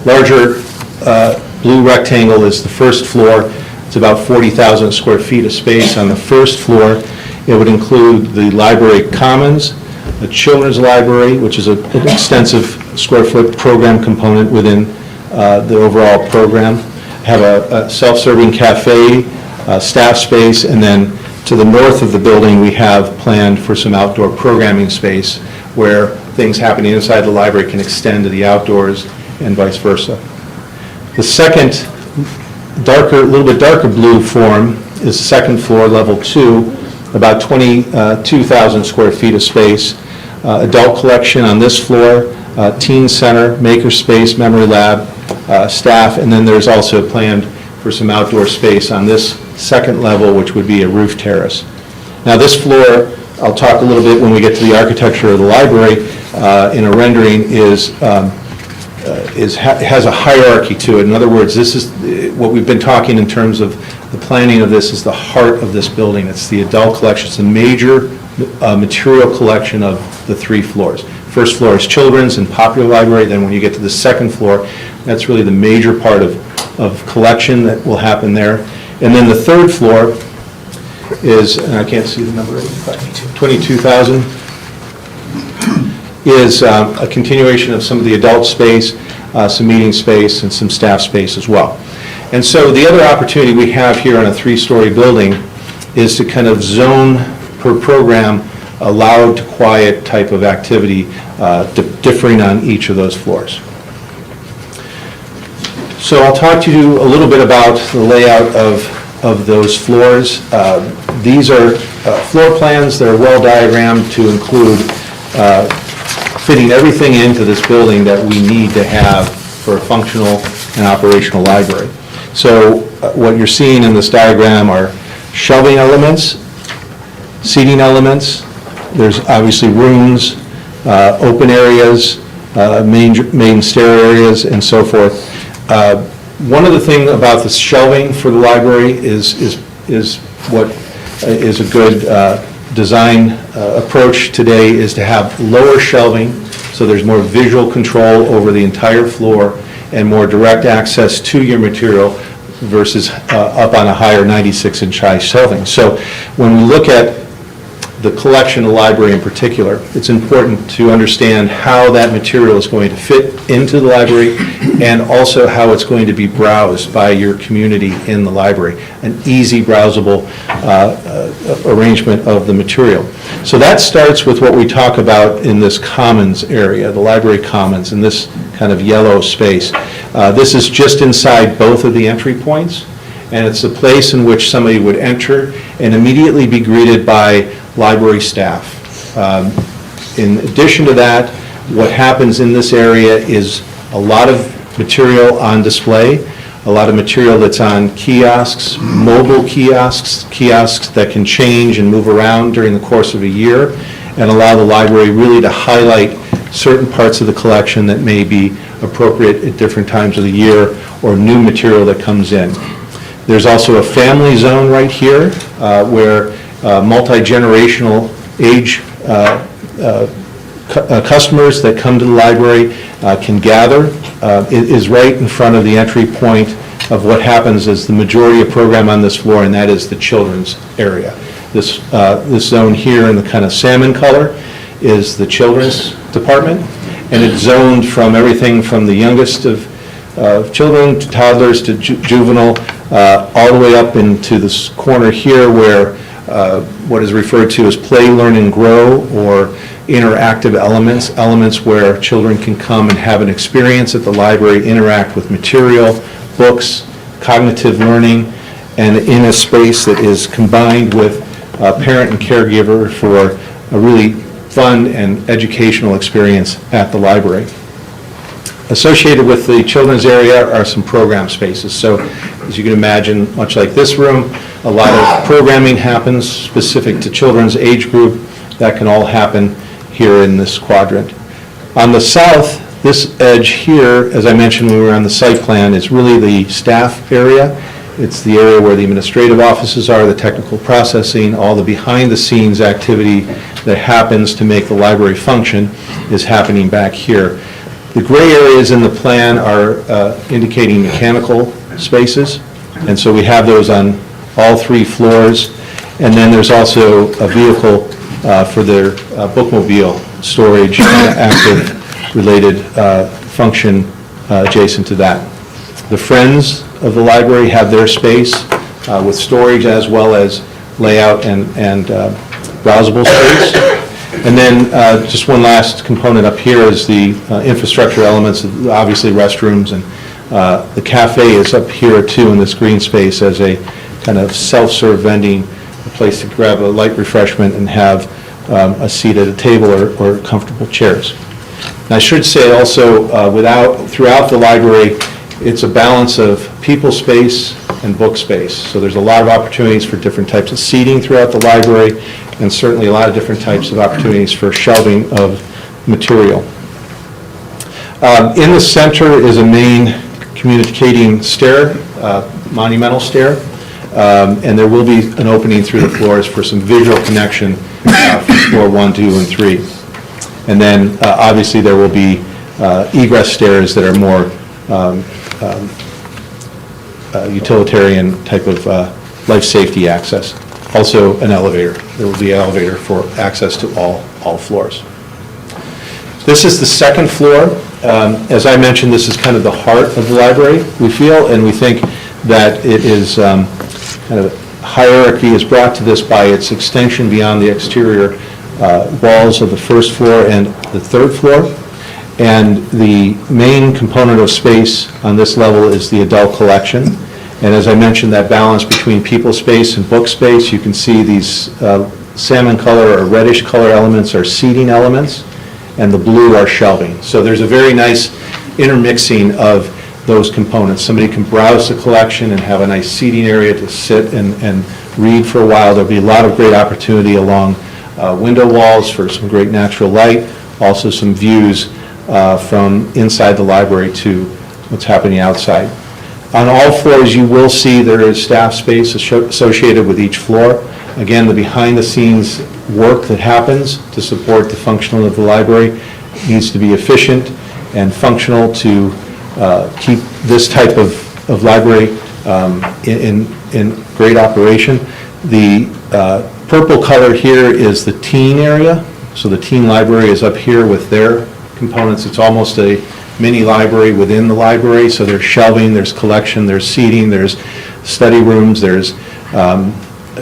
Speaker 15: larger blue rectangle is the first floor. It's about 40,000 square feet of space on the first floor. It would include the library commons, the children's library, which is an extensive square foot program component within the overall program, have a self-serving cafe, staff space, and then to the north of the building, we have planned for some outdoor programming space where things happening inside the library can extend to the outdoors and vice versa. The second a little bit darker blue form is the second floor, level 2, about 22,000 square feet of space. Adult collection on this floor, teen center, maker space, memory lab, staff, and then there's also planned for some outdoor space on this second level, which would be a roof terrace. Now this floor, I'll talk a little bit when we get to the architecture of the library, in a rendering has a hierarchy to it. In other words, this is what we've been talking in terms of the planning of this is the heart of this building. It's the adult collection. It's a major material collection of the 3 floors. First floor is children's and popular library. Then when you get to the second floor, that's really the major part of collection that will happen there. And then the third floor is, and I can't see the number, 22,000, is a continuation of some of the adult space, some meeting space, and some staff space as well. And so the other opportunity we have here on a 3-story building is to kind of zone per program a loud to quiet type of activity, differing on each of those floors. So I'll talk to you a little bit about the layout of those floors. These are floor plans that are well diagrammed to include fitting everything into this building that we need to have for a functional and operational library. So what you're seeing in this diagram are shelving elements, seating elements. There's obviously rooms, open areas, main stair areas, and so forth. One of the things about the shelving for the library is what is a good design approach today is to have lower shelving, so there's more visual control over the entire floor and more direct access to your material versus up on a higher 96-inch high shelving. So when we look at the collection of the library in particular, it's important to understand how that material is going to fit into the library and also how it's going to be browsed by your community in the library, an easy browsable arrangement of the material. So that starts with what we talk about in this commons area, the library commons, in this kind of yellow space. This is just inside both of the entry points, and it's a place in which somebody would enter and immediately be greeted by library staff. In addition to that, what happens in this area is a lot of material on display, a lot of material that's on kiosks, mobile kiosks, kiosks that can change and move around during the course of a year, and allow the library really to highlight certain parts of the collection that may be appropriate at different times of the year or new material that comes in. There's also a family zone right here where multi-generational age customers that come to the library can gather. It is right in front of the entry point of what happens as the majority of program on this floor, and that is the children's area. This zone here in the kind of salmon color is the children's department, and it's zoned from everything from the youngest of children to toddlers to juvenile, all the way up into this corner here where what is referred to as play, learn, and grow, or interactive elements where children can come and have an experience at the library, interact with material, books, cognitive learning, and in a space that is combined with parent and caregiver for a really fun and educational experience at the library. Associated with the children's area are some program spaces. So as you can imagine, much like this room, a lot of programming happens specific to children's age group. That can all happen here in this quadrant. On the south, this edge here, as I mentioned when we were on the site plan, is really the staff area. It's the area where the administrative offices are, the technical processing, all the behind-the-scenes activity that happens to make the library function is happening back here. The gray areas in the plan are indicating mechanical spaces, and so we have those on all 3 floors. And then there's also a vehicle for their bookmobile storage and active related function adjacent to that. The Friends of the library have their space with storage as well as layout and browsable space. And then just one last component up here is the infrastructure elements, obviously restrooms, and the cafe is up here too in this green space as a kind of self-serve vending, a place to grab a light refreshment and have a seat at a table or comfortable chairs. And I should say also, throughout the library, it's a balance of people space and book space. So there's a lot of opportunities for different types of seating throughout the library, and certainly a lot of different types of opportunities for shelving of material. In the center is a main communicating stair, monumental stair, and there will be an opening through the floors for some visual connection from floor 1, 2, and 3. And then obviously there will be egress stairs that are more utilitarian type of life safety access. Also an elevator. There will be an elevator for access to all floors. This is the second floor. As I mentioned, this is kind of the heart of the library, we feel, and we think that it is kind of hierarchy is brought to this by its extension beyond the exterior walls of the first floor and the third floor. And the main component of space on this level is the adult collection. And as I mentioned, that balance between people space and book space, you can see these salmon color or reddish color elements are seating elements, and the blue are shelving. So there's a very nice intermixing of those components. Somebody can browse the collection and have a nice seating area to sit and read for a while. There'll be a lot of great opportunity along window walls for some great natural light, also some views from inside the library to what's happening outside. On all floors, you will see there is staff space associated with each floor. Again, the behind-the-scenes work that happens to support the functioning of the library needs to be efficient and functional to keep this type of library in great operation. The purple color here is the teen area. So the teen library is up here with their components. It's almost a mini library within the library. So there's shelving, there's collection, there's seating, there's study rooms, there's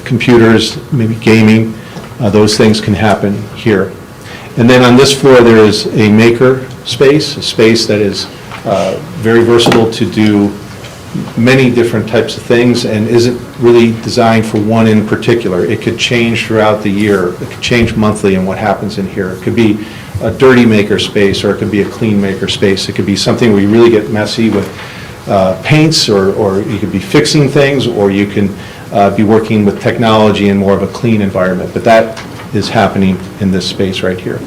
Speaker 15: computers, maybe gaming. Those things can happen here. And then on this floor there is a maker space, a space that is very versatile to do many different types of things and isn't really designed for one in particular. It could change throughout the year. It could change monthly in what happens in here. It could be a dirty maker space, or it could be a clean maker space. It could be something where you really get messy with paints, or you could be fixing things, or you can be working with technology in more of a clean environment. But that is happening in this space right here.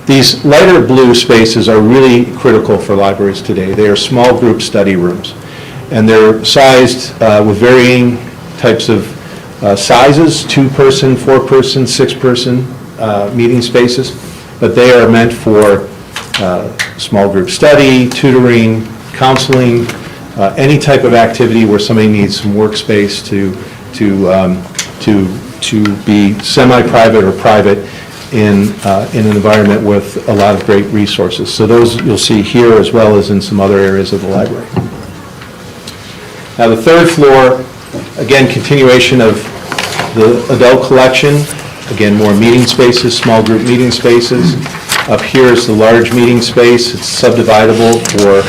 Speaker 15: These lighter blue spaces are really critical for libraries today. They are small group study rooms, and they're sized with varying types of sizes, 2-person, 4-person, 6-person meeting spaces, but they are meant for small group study, tutoring, counseling, any type of activity where somebody needs some workspace to to be semi-private or private in an environment with a lot of great resources. So those you'll see here as well as in some other areas of the library. Now the third floor, again, continuation of the adult collection. Again, more meeting spaces, small group meeting spaces. Up here is the large meeting space. It's subdividable for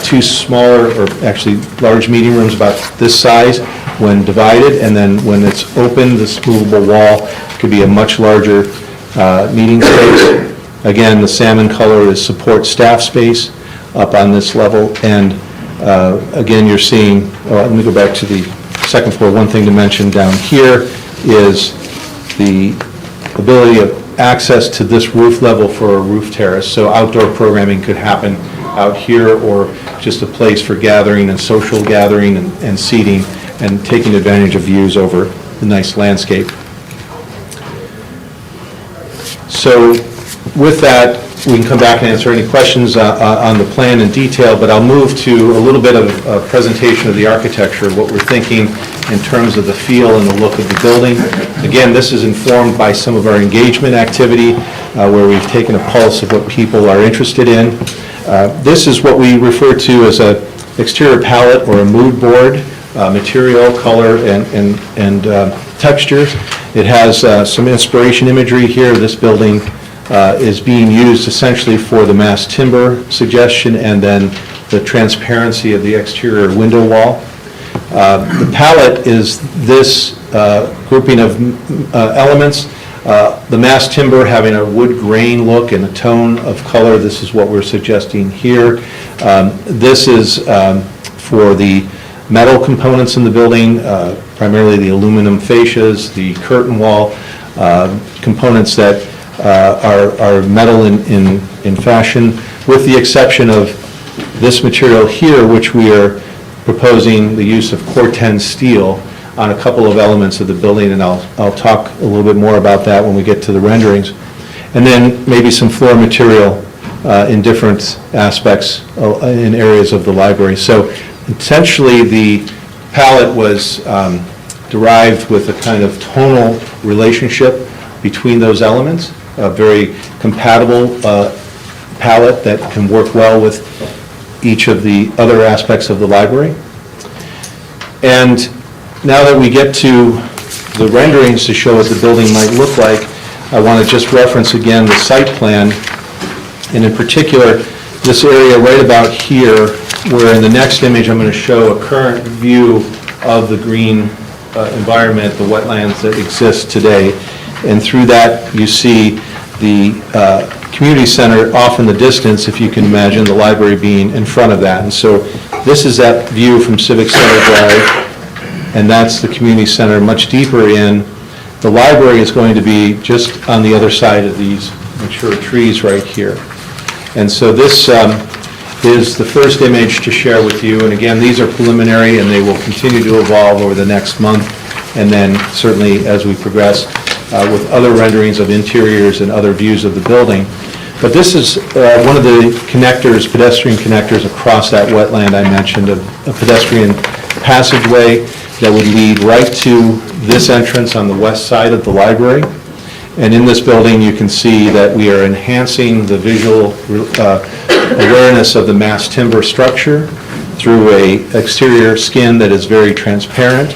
Speaker 15: two smaller, or actually large meeting rooms about this size when divided, and then when it's open, this movable wall could be a much larger meeting space. Again, the salmon color is support staff space up on this level, and again, you're seeing, let me go back to the second floor. One thing to mention down here is the ability of access to this roof level for a roof terrace, so outdoor programming could happen out here, or just a place for gathering and social gathering and seating, and taking advantage of views over the nice landscape. So with that, we can come back and answer any questions on the plan in detail, but I'll move to a little bit of a presentation of the architecture, what we're thinking in terms of the feel and the look of the building. Again, this is informed by some of our engagement activity, where we've taken a pulse of what people are interested in. This is what we refer to as a exterior palette or a mood board, material, color, and textures. It has some inspiration imagery here. This building is being used essentially for the mass timber suggestion and then the transparency of the exterior window wall. The palette is this grouping of elements. The mass timber having a wood grain look and a tone of color. This is what we're suggesting here. This is for the metal components in the building, primarily the aluminum fascias, the curtain wall components that are metal in fashion, with the exception of this material here, which we are proposing the use of Corten steel on a couple of elements of the building, and I'll talk a little bit more about that when we get to the renderings. And then maybe some floor material in different aspects in areas of the library. So essentially the palette was derived with a kind of tonal relationship between those elements, a very compatible palette that can work well with each of the other aspects of the library. And now that we get to the renderings to show what the building might look like, I want to just reference again the site plan, and in particular, this area right about here, where in the next image I'm going to show a current view of the green environment, the wetlands that exist today. And through that, you see the community center off in the distance, if you can imagine the library being in front of that. And so this is that view from Civic Center Drive, and that's the community center much deeper in. The library is going to be just on the other side of these mature trees right here. And so this is the first image to share with you. And again, these are preliminary, and they will continue to evolve over the next month, and then certainly as we progress with other renderings of interiors and other views of the building. But this is one of the connectors, pedestrian connectors across that wetland I mentioned, a pedestrian passageway that would lead right to this entrance on the west side of the library. And in this building, you can see that we are enhancing the visual awareness of the mass timber structure through a exterior skin that is very transparent.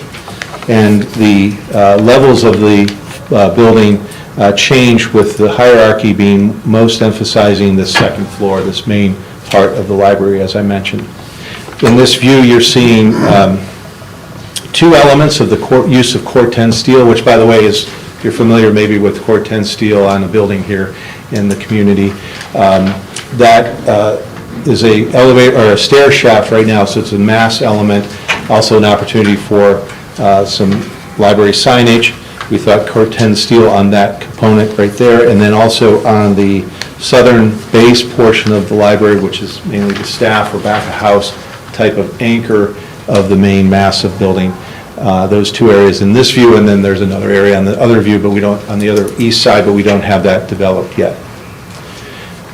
Speaker 15: And the levels of the building change, with the hierarchy being most emphasizing this second floor, this main part of the library, as I mentioned. In this view, you're seeing two elements of the use of Corten steel, which, by the way, is, if you're familiar maybe with Corten steel on a building here in the community, that is a elevator or a stair shaft right now, so it's a mass element. Also an opportunity for some library signage. We thought Corten steel on that component right there, and then also on the southern base portion of the library, which is mainly the staff or back of house type of anchor of the main massive building. Those two areas in this view, and then there's another area on the other view, but we don't, on the other east side, but we don't have that developed yet.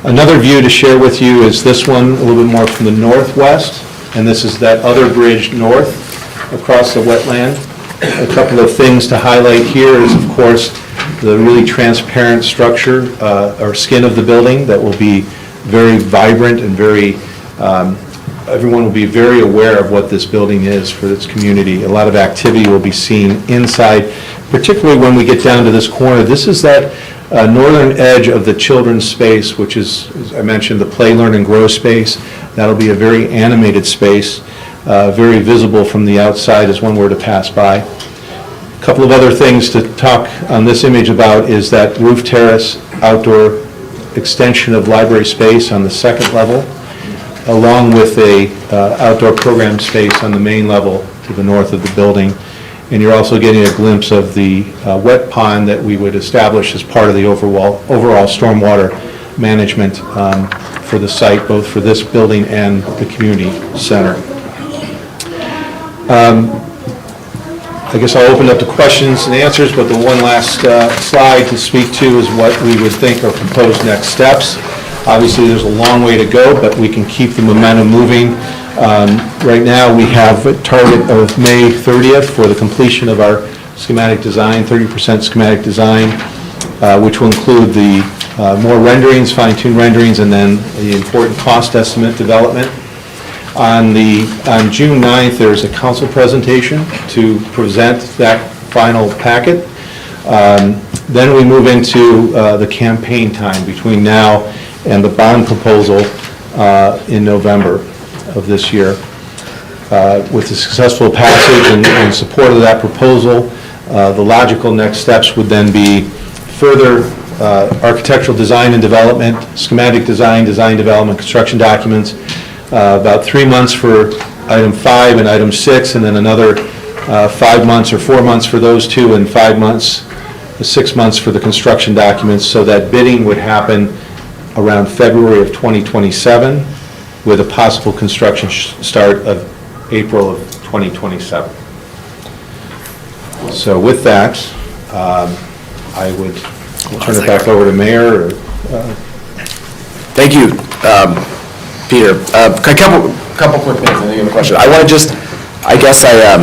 Speaker 15: Another view to share with you is this one, a little bit more from the northwest, and this is that other bridge north across the wetland. A couple of things to highlight here is, of course, the really transparent structure or skin of the building that will be very vibrant and very, everyone will be very aware of what this building is for its community. A lot of activity will be seen inside, particularly when we get down to this corner. This is that northern edge of the children's space, which is, as I mentioned, the play, learn, and grow space. That'll be a very animated space, very visible from the outside as one were to pass by. A couple of other things to talk on this image about is that roof terrace outdoor extension of library space on the second level, along with a outdoor program space on the main level to the north of the building. And you're also getting a glimpse of the wet pond that we would establish as part of the overall stormwater management for the site, both for this building and the community center. I guess I'll open up to questions and answers, but the one last slide to speak to is what we would think are proposed next steps. Obviously, there's a long way to go, but we can keep the momentum moving. Right now, we have a target of May 30th for the completion of our schematic design, 30% schematic design, which will include the more renderings, fine-tuned renderings, and then the important cost estimate development. On June 9th, there's a council presentation to present that final packet. Then we move into the campaign time between now and the bond proposal in November of this year. With the successful passage and support of that proposal, the logical next steps would then be further architectural design and development, schematic design, design development, construction documents, about 3 months for item 5 and item 6, and then another 5 months or 4 months for those two, and 5 months, 6 months for the construction documents, so that bidding would happen around February of 2027, with a possible construction start of April of 2027. So with that, I would turn it back over to Mayor.
Speaker 10: Thank you, Peter. A couple quick things, and then you have a question. I want to just, I guess I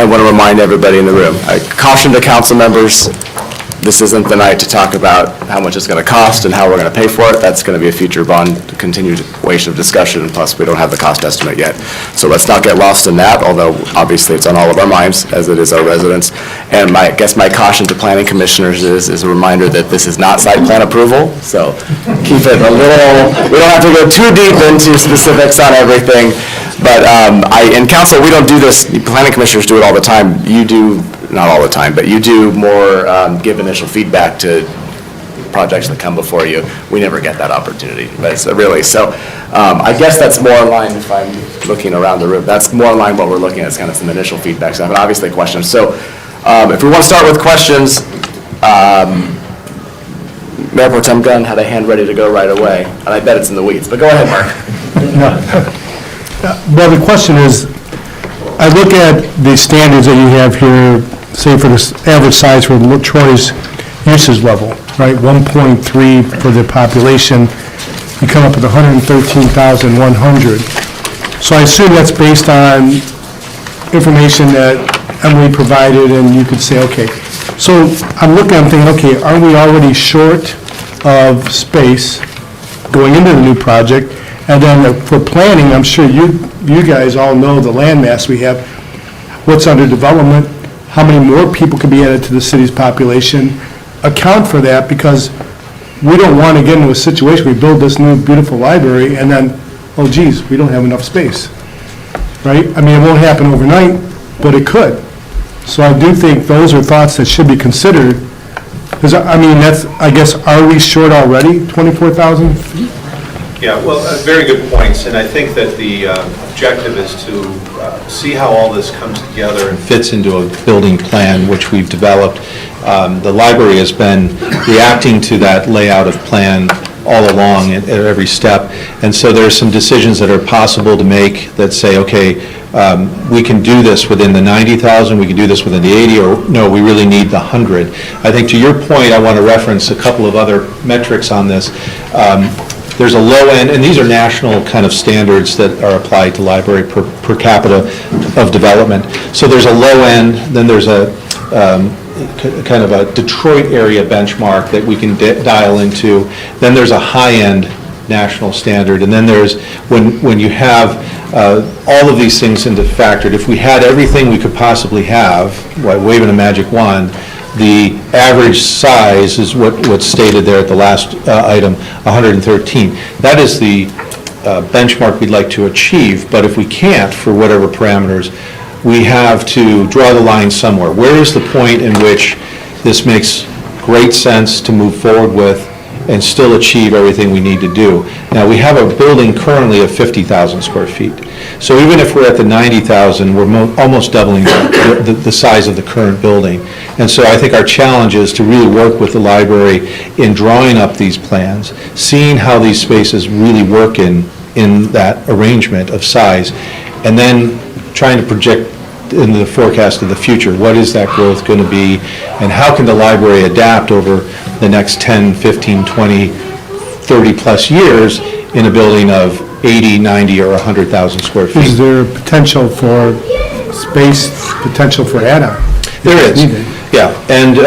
Speaker 10: want to remind everybody in the room, I caution to council members, this isn't the night to talk about how much it's going to cost and how we're going to pay for it. That's going to be a future bond continuation of discussion, plus we don't have the cost estimate yet. So let's not get lost in that, although obviously it's on all of our minds, as it is our residents. And I guess my caution to planning commissioners is a reminder that this is not site plan approval, so keep it a little, we don't have to go too deep into specifics on everything. But in council, we don't do this, planning commissioners do it all the time. You do, not all the time, but you do more give initial feedback to projects that come before you. We never get that opportunity, but so really. So I guess that's more in line, if I'm looking around the room, that's more in line what we're looking at, is kind of some initial feedback stuff, and obviously questions. So if we want to start with questions, Mayor Pro Tem Gunn had a hand ready to go right away, and I bet it's in the weeds, but go ahead, Mark.
Speaker 1: Well, the question is, I look at the standards that you have here, say for the average size for Troy's usage level, right, 1.3 for the population, you come up with 113,100. So I assume that's based on information that Emily provided, and you could say, okay. So I'm thinking, okay, are we already short of space going into the new project? And then for planning, I'm sure you guys all know the land mass we have, what's under development, how many more people can be added to the city's population, account for that, because we don't want to get into a situation, we build this new beautiful library, and then, oh geez, we don't have enough space, right? I mean, it won't happen overnight, but it could. So I do think those are thoughts that should be considered, because, I mean, that's, I guess, are we short already, 24,000 feet?
Speaker 15: Yeah, well, very good points, and I think that the objective is to see how all this comes together and fits into a building plan which we've developed. The library has been reacting to that layout of plan all along at every step, and so there's some decisions that are possible to make that say, okay, we can do this within the 90,000, we can do this within the 80, or no, we really need the 100. I think to your point, I want to reference a couple of other metrics on this. there's a low end, and these are national kind of standards that are applied to library per capita of development. So there's a low end, then there's a kind of a Detroit area benchmark that we can dial into. Then there's a high-end national standard, and then there's, when you have all of these things into factored, if we had everything we could possibly have, by waving a magic wand, the average size is what's stated there at the last item, 113. That is the benchmark we'd like to achieve, but if we can't, for whatever parameters, we have to draw the line somewhere. Where is the point in which this makes great sense to move forward with and still achieve everything we need to do? Now, we have a building currently of 50,000 square feet. So even if we're at the 90,000, we're almost doubling the size of the current building. And so I think our challenge is to really work with the library in drawing up these plans, seeing how these spaces really work in that arrangement of size, and then trying to project in the forecast of the future, what is that growth going to be, and how can the library adapt over the next 10, 15, 20, 30 plus years in a building of 80, 90, or 100,000 square feet.
Speaker 1: Is there potential for space, potential for add-on?
Speaker 15: There is, yeah. And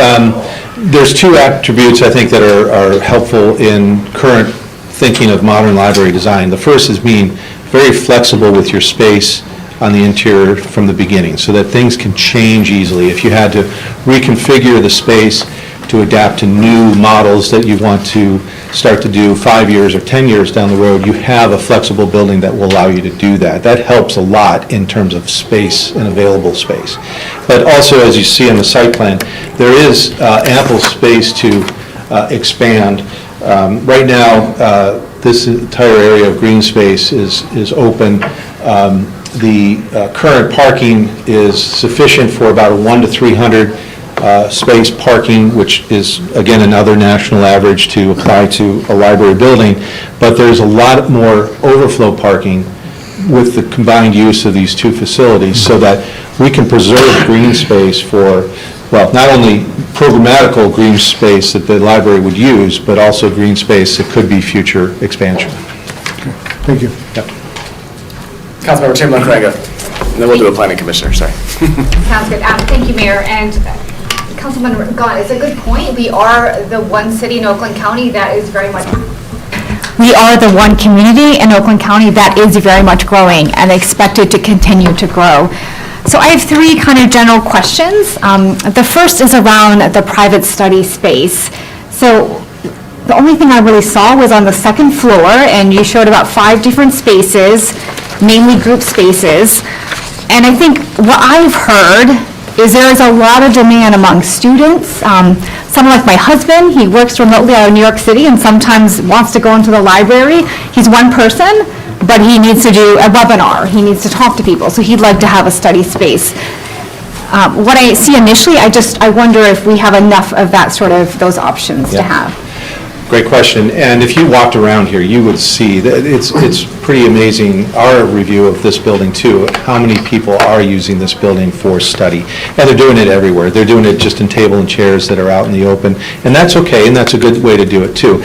Speaker 15: there's two attributes, I think, that are helpful in current thinking of modern library design. The first is being very flexible with your space on the interior from the beginning, so that things can change easily. If you had to reconfigure the space to adapt to new models that you want to start to do 5 years or 10 years down the road, you have a flexible building that will allow you to do that. That helps a lot in terms of space and available space. But also, as you see on the site plan, there is ample space to expand. Right now, this entire area of green space is open. The current parking is sufficient for about a 1 to 300 space parking, which is, again, another national average to apply to a library building. But there's a lot more overflow parking with the combined use of these two facilities, so that we can preserve green space for, well, not only programmatical green space that the library would use, but also green space that could be future expansion.
Speaker 1: Thank you.
Speaker 15: Yep.
Speaker 10: Councilmember Chamberlain-Craig, and then we'll do a planning commissioner, sorry.
Speaker 8: Sounds good. Thank you, Mayor. And Councilman Gahn, it's a good point. We are the one city in Oakland County that is very much...
Speaker 14: We are the one community in Oakland County that is very much growing and expected to continue to grow. So I have three kind of general questions. The first is around the private study space. So the only thing I really saw was on the second floor, and you showed about 5 different spaces, mainly group spaces. And I think what I've heard is there is a lot of demand among students. Someone like my husband, he works remotely out of New York City and sometimes wants to go into the library. He's one person, but he needs to do a webinar. He needs to talk to people, so he'd like to have a study space. What I see initially, I wonder if we have enough of that sort of, those options to have.
Speaker 15: Great question. And if you walked around here, you would see that it's pretty amazing, our review of this building too, how many people are using this building for study. And they're doing it everywhere. They're doing it just in table and chairs that are out in the open. And that's okay, and that's a good way to do it too.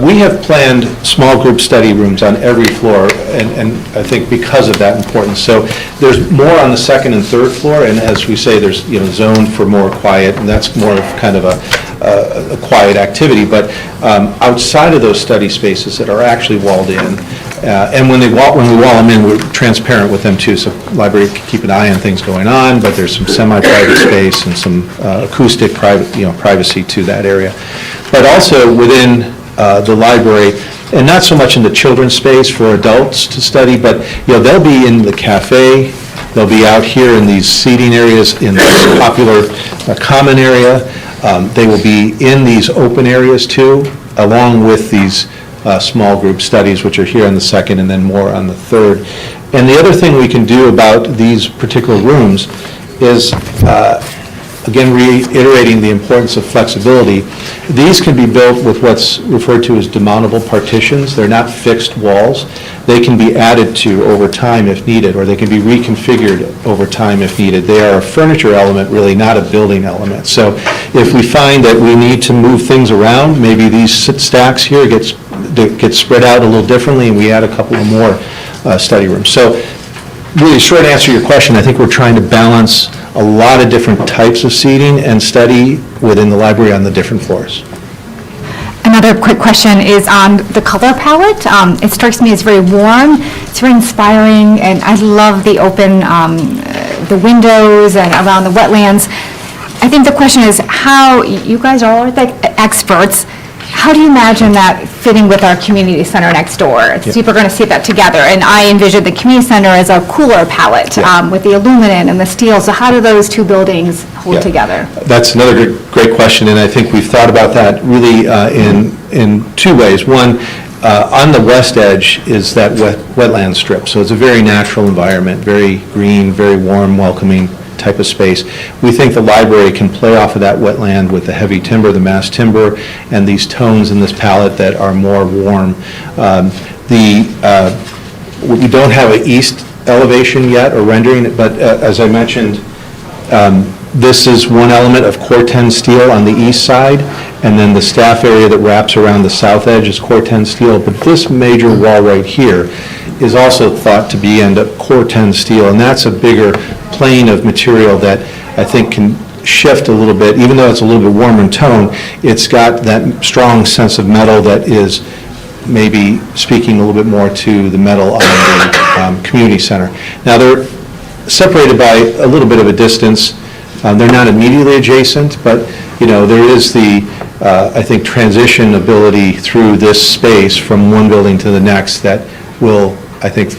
Speaker 15: We have planned small group study rooms on every floor, and I think because of that importance. So there's more on the second and third floor, and as we say, there's zoned for more quiet, and that's more of kind of a quiet activity. But outside of those study spaces that are actually walled in, and when we wall them in, we're transparent with them too, so the library can keep an eye on things going on, but there's some semi-private space and some acoustic privacy to that area. But also within the library, and not so much in the children's space for adults to study, but they'll be in the cafe, they'll be out here in these seating areas in this popular common area. They will be in these open areas too, along with these small group studies, which are here on the second and then more on the third. And the other thing we can do about these particular rooms is again, reiterating the importance of flexibility. These can be built with what's referred to as demountable partitions. They're not fixed walls. They can be added to over time if needed, or they can be reconfigured over time if needed. They are a furniture element, really, not a building element. So if we find that we need to move things around, maybe these stacks here get spread out a little differently, and we add a couple of more study rooms. So really, short answer to your question, I think we're trying to balance a lot of different types of seating and study within the library on the different floors.
Speaker 16: Another quick question is on the color palette. It strikes me as very warm, it's very inspiring, and I love the open, the windows and around the wetlands. I think the question is how, you guys are the experts, how do you imagine that fitting with our community center next door? People are going to see that together, and I envision the community center as a cooler palette with the aluminum and the steel, so how do those two buildings hold together?
Speaker 15: That's another great question, and I think we've thought about that really in two ways. One, on the west edge is that wetland strip, so it's a very natural environment, very green, very warm, welcoming type of space. We think the library can play off of that wetland with the heavy timber, the mass timber, and these tones in this palette that are more warm. We don't have an east elevation yet or rendering, but as I mentioned, this is one element of Core 10 steel on the east side, and then the staff area that wraps around the south edge is Core 10 steel, but this major wall right here is also thought to be end up Core 10 steel, and that's a bigger plane of material that I think can shift a little bit. Even though it's a little bit warmer in tone, it's got that strong sense of metal that is maybe speaking a little bit more to the metal on the community center. Now, they're separated by a little bit of a distance. They're not immediately adjacent, but there is the, I think, transition ability through this space from one building to the next that will, I think,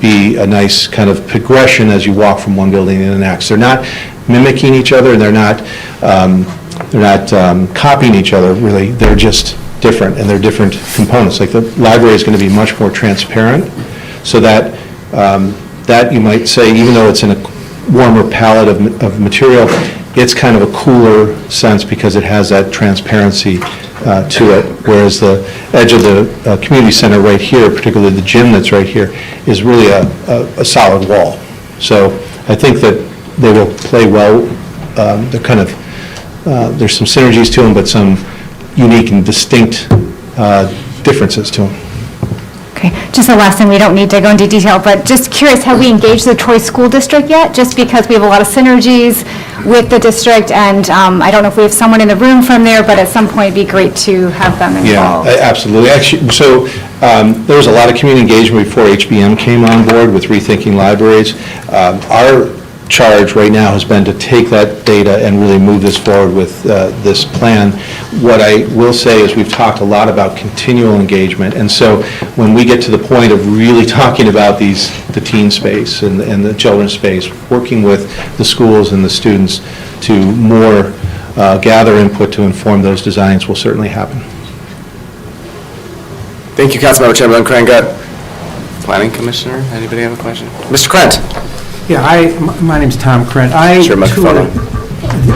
Speaker 15: be a nice kind of progression as you walk from one building to the next. They're not mimicking each other, and they're not copying each other, really. They're just different, and they're different components. Like the library is going to be much more transparent, so that that you might say, even though it's in a warmer palette of material, it's kind of a cooler sense because it has that transparency to it, whereas the edge of the community center right here, particularly the gym that's right here, is really a solid wall. So I think that they will play well. They're kind of, there's some synergies to them, but some unique and distinct differences to them.
Speaker 16: Okay, just the last thing, we don't need to go into detail, but just curious, have we engaged the Troy School District yet? Just because we have a lot of synergies with the district, and I don't know if we have someone in the room from there, but at some point it'd be great to have them involved.
Speaker 15: Yeah, absolutely. Actually, so there was a lot of community engagement before HBM came on board with Rethinking Libraries. Our charge right now has been to take that data and really move this forward with this plan. What I will say is we've talked a lot about continual engagement, and so when we get to the point of really talking about the teen space and the children's space, working with the schools and the students to more gather input to inform those designs will certainly happen.
Speaker 10: Thank you, Councilmember Chamberlain Craig. Planning Commissioner, anybody have a question? Mr. Krent.
Speaker 17: Yeah, my name's Tom Krent.
Speaker 10: Sure, microphone on.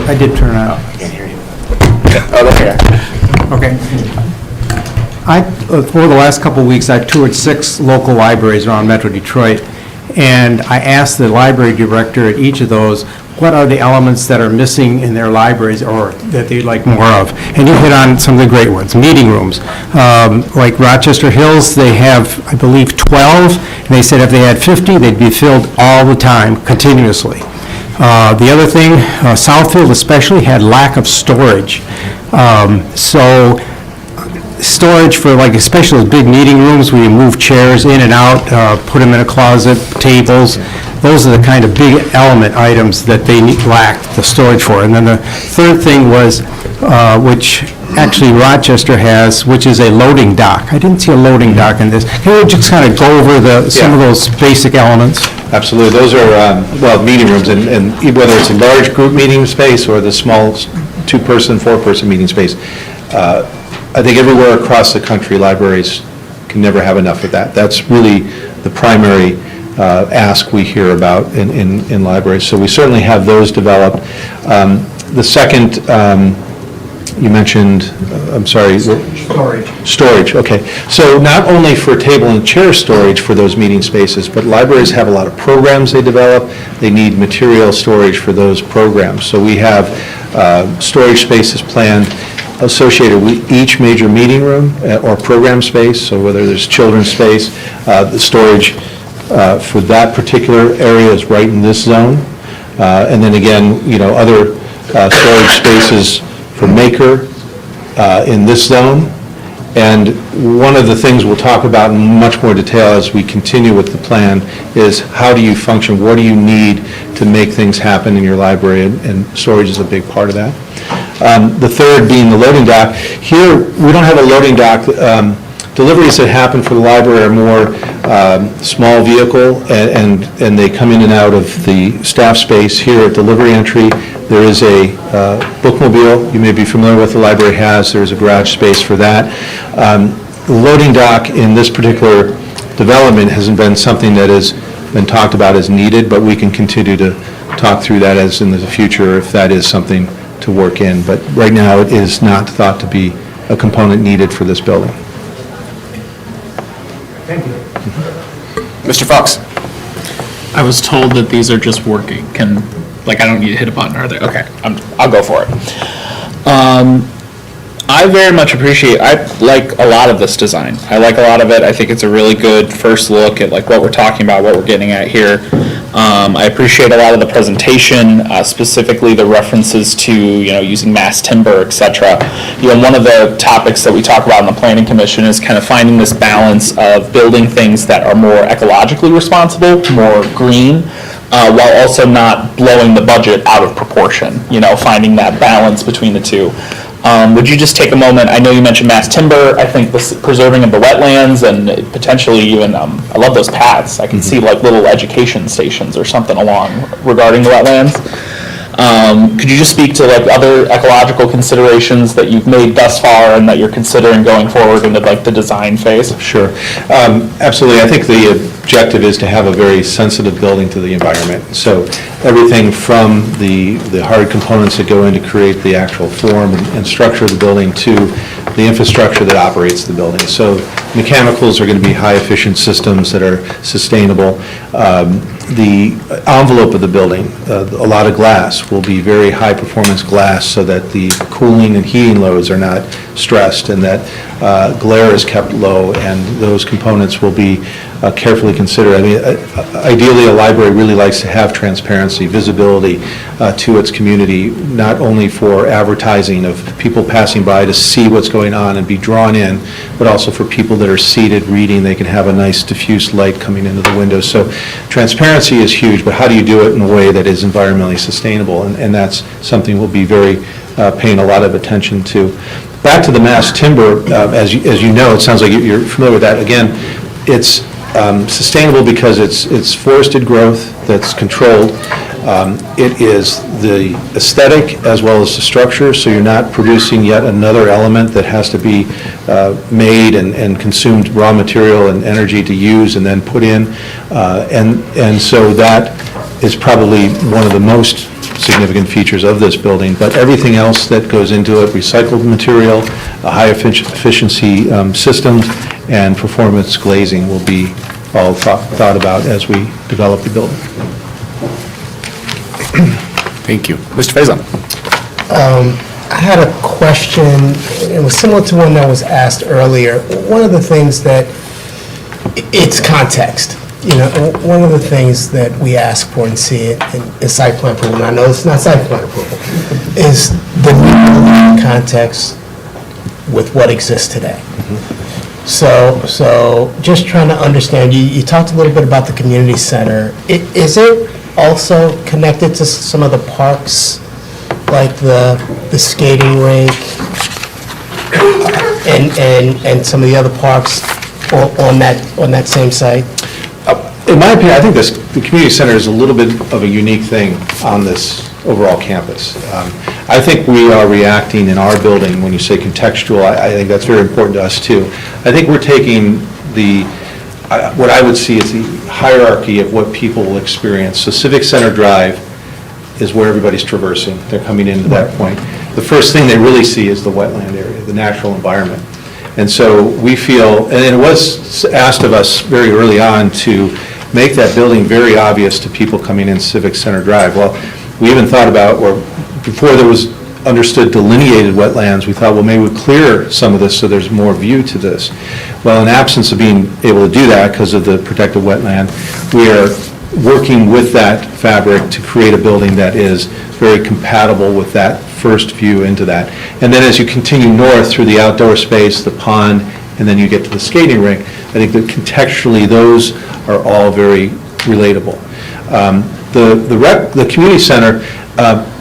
Speaker 17: I did turn it off.
Speaker 10: I can't hear you. Oh, there you are.
Speaker 17: Okay. Over the last couple of weeks, I've toured 6 local libraries around Metro Detroit, and I asked the library director at each of those, what are the elements that are missing in their libraries or that they'd like more of? And you hit on some of the great ones, meeting rooms. Like Rochester Hills, they have, I believe, 12, and they said if they had 50, they'd be filled all the time, continuously. The other thing, Southfield especially had lack of storage. So storage for, like, especially those big meeting rooms where you move chairs in and out, put them in a closet, tables. Those are the kind of big element items that they lacked the storage for. And then the third thing was, which actually Rochester has, which is a loading dock. I didn't see a loading dock in this. Can we just kind of go over some of those basic elements?
Speaker 15: Absolutely. Those are, well, meeting rooms, and whether it's a large group meeting space or the small 2-person, 4-person meeting space, I think everywhere across the country, libraries can never have enough of that. That's really the primary ask we hear about in libraries. So we certainly have those developed. The second, you mentioned, I'm sorry.
Speaker 9: Storage.
Speaker 15: Storage, okay. So not only for table and chair storage for those meeting spaces, but libraries have a lot of programs they develop. They need material storage for those programs. So we have storage spaces planned associated with each major meeting room or program space. So whether there's children's space, the storage for that particular area is right in this zone. And then again, other storage spaces for Maker in this zone. And one of the things we'll talk about in much more detail as we continue with the plan is how do you function, what do you need to make things happen in your library, and storage is a big part of that. The third being the loading dock. Here, we don't have a loading dock. Deliveries that happen for the library are more small vehicle, and they come in and out of the staff space. Here at delivery entry, there is a bookmobile you may be familiar with the library has. There's a garage space for that. The loading dock in this particular development hasn't been something that has been talked about as needed, but we can continue to talk through that as in the future if that is something to work in. But right now, it is not thought to be a component needed for this building.
Speaker 9: Thank you.
Speaker 10: Mr. Fox?
Speaker 5: I was told that these are just working. I don't need to hit a button, are they? Okay, I'll go for it. I very much appreciate, I like a lot of this design. I like a lot of it. I think it's a really good first look at what we're talking about, what we're getting at here. I appreciate a lot of the presentation, specifically the references to, using mass timber, et cetera. One of the topics that we talk about in the Planning Commission is kind of finding this balance of building things that are more ecologically responsible, more green, while also not blowing the budget out of proportion, finding that balance between the two. Would you just take a moment, I know you mentioned mass timber, I think the preserving of the wetlands and potentially even, I love those paths. I can see little education stations or something along regarding the wetlands. Could you just speak to other ecological considerations that you've made thus far and that you're considering going forward into the design phase?
Speaker 15: Sure. Absolutely. I think the objective is to have a very sensitive building to the environment. So everything from the hard components that go in to create the actual form and structure of the building to the infrastructure that operates the building. So mechanicals are going to be high-efficient systems that are sustainable. The envelope of the building, a lot of glass, will be very high-performance glass so that the cooling and heating loads are not stressed and that glare is kept low, and those components will be carefully considered. I mean, ideally, a library really likes to have transparency, visibility to its community, not only for advertising of people passing by to see what's going on and be drawn in, but also for people that are seated reading. They can have a nice diffuse light coming into the windows. So transparency is huge, but how do you do it in a way that is environmentally sustainable? And that's something we'll be very paying a lot of attention to. Back to the mass timber, as you know, it sounds like you're familiar with that. Again, it's sustainable because it's forested growth that's controlled. It is the aesthetic as well as the structure, so you're not producing yet another element that has to be made and consumed raw material and energy to use and then put in. And so that is probably one of the most significant features of this building, but everything else that goes into it, recycled material, a high efficiency systems, and performance glazing will be all thought about as we develop the building.
Speaker 10: Thank you. Mr. Faison.
Speaker 9: I had a question, it was similar to one that was asked earlier. One of the things that, it's context. One of the things that we ask for and see it in site plan approval, and I know it's not site plan approval, is the context with what exists today. So just trying to understand, you talked a little bit about the community center. Is it also connected to some of the parks, like the skating rink and some of the other parks on that same site?
Speaker 15: In my opinion, I think the community center is a little bit of a unique thing on this overall campus. I think we are reacting in our building, when you say contextual, I think that's very important to us too. I think we're taking what I would see as the hierarchy of what people will experience. So Civic Center Drive is where everybody's traversing. They're coming into that point. The first thing they really see is the wetland area, the natural environment. And so we feel, and it was asked of us very early on to make that building very obvious to people coming in Civic Center Drive. Well, we even thought about, or before there was understood delineated wetlands, we thought, well, maybe we'd clear some of this so there's more view to this. Well, in absence of being able to do that because of the protected wetland, we are working with that fabric to create a building that is very compatible with that first view into that. And then as you continue north through the outdoor space, the pond, and then you get to the skating rink, I think that contextually those are all very relatable. The community center,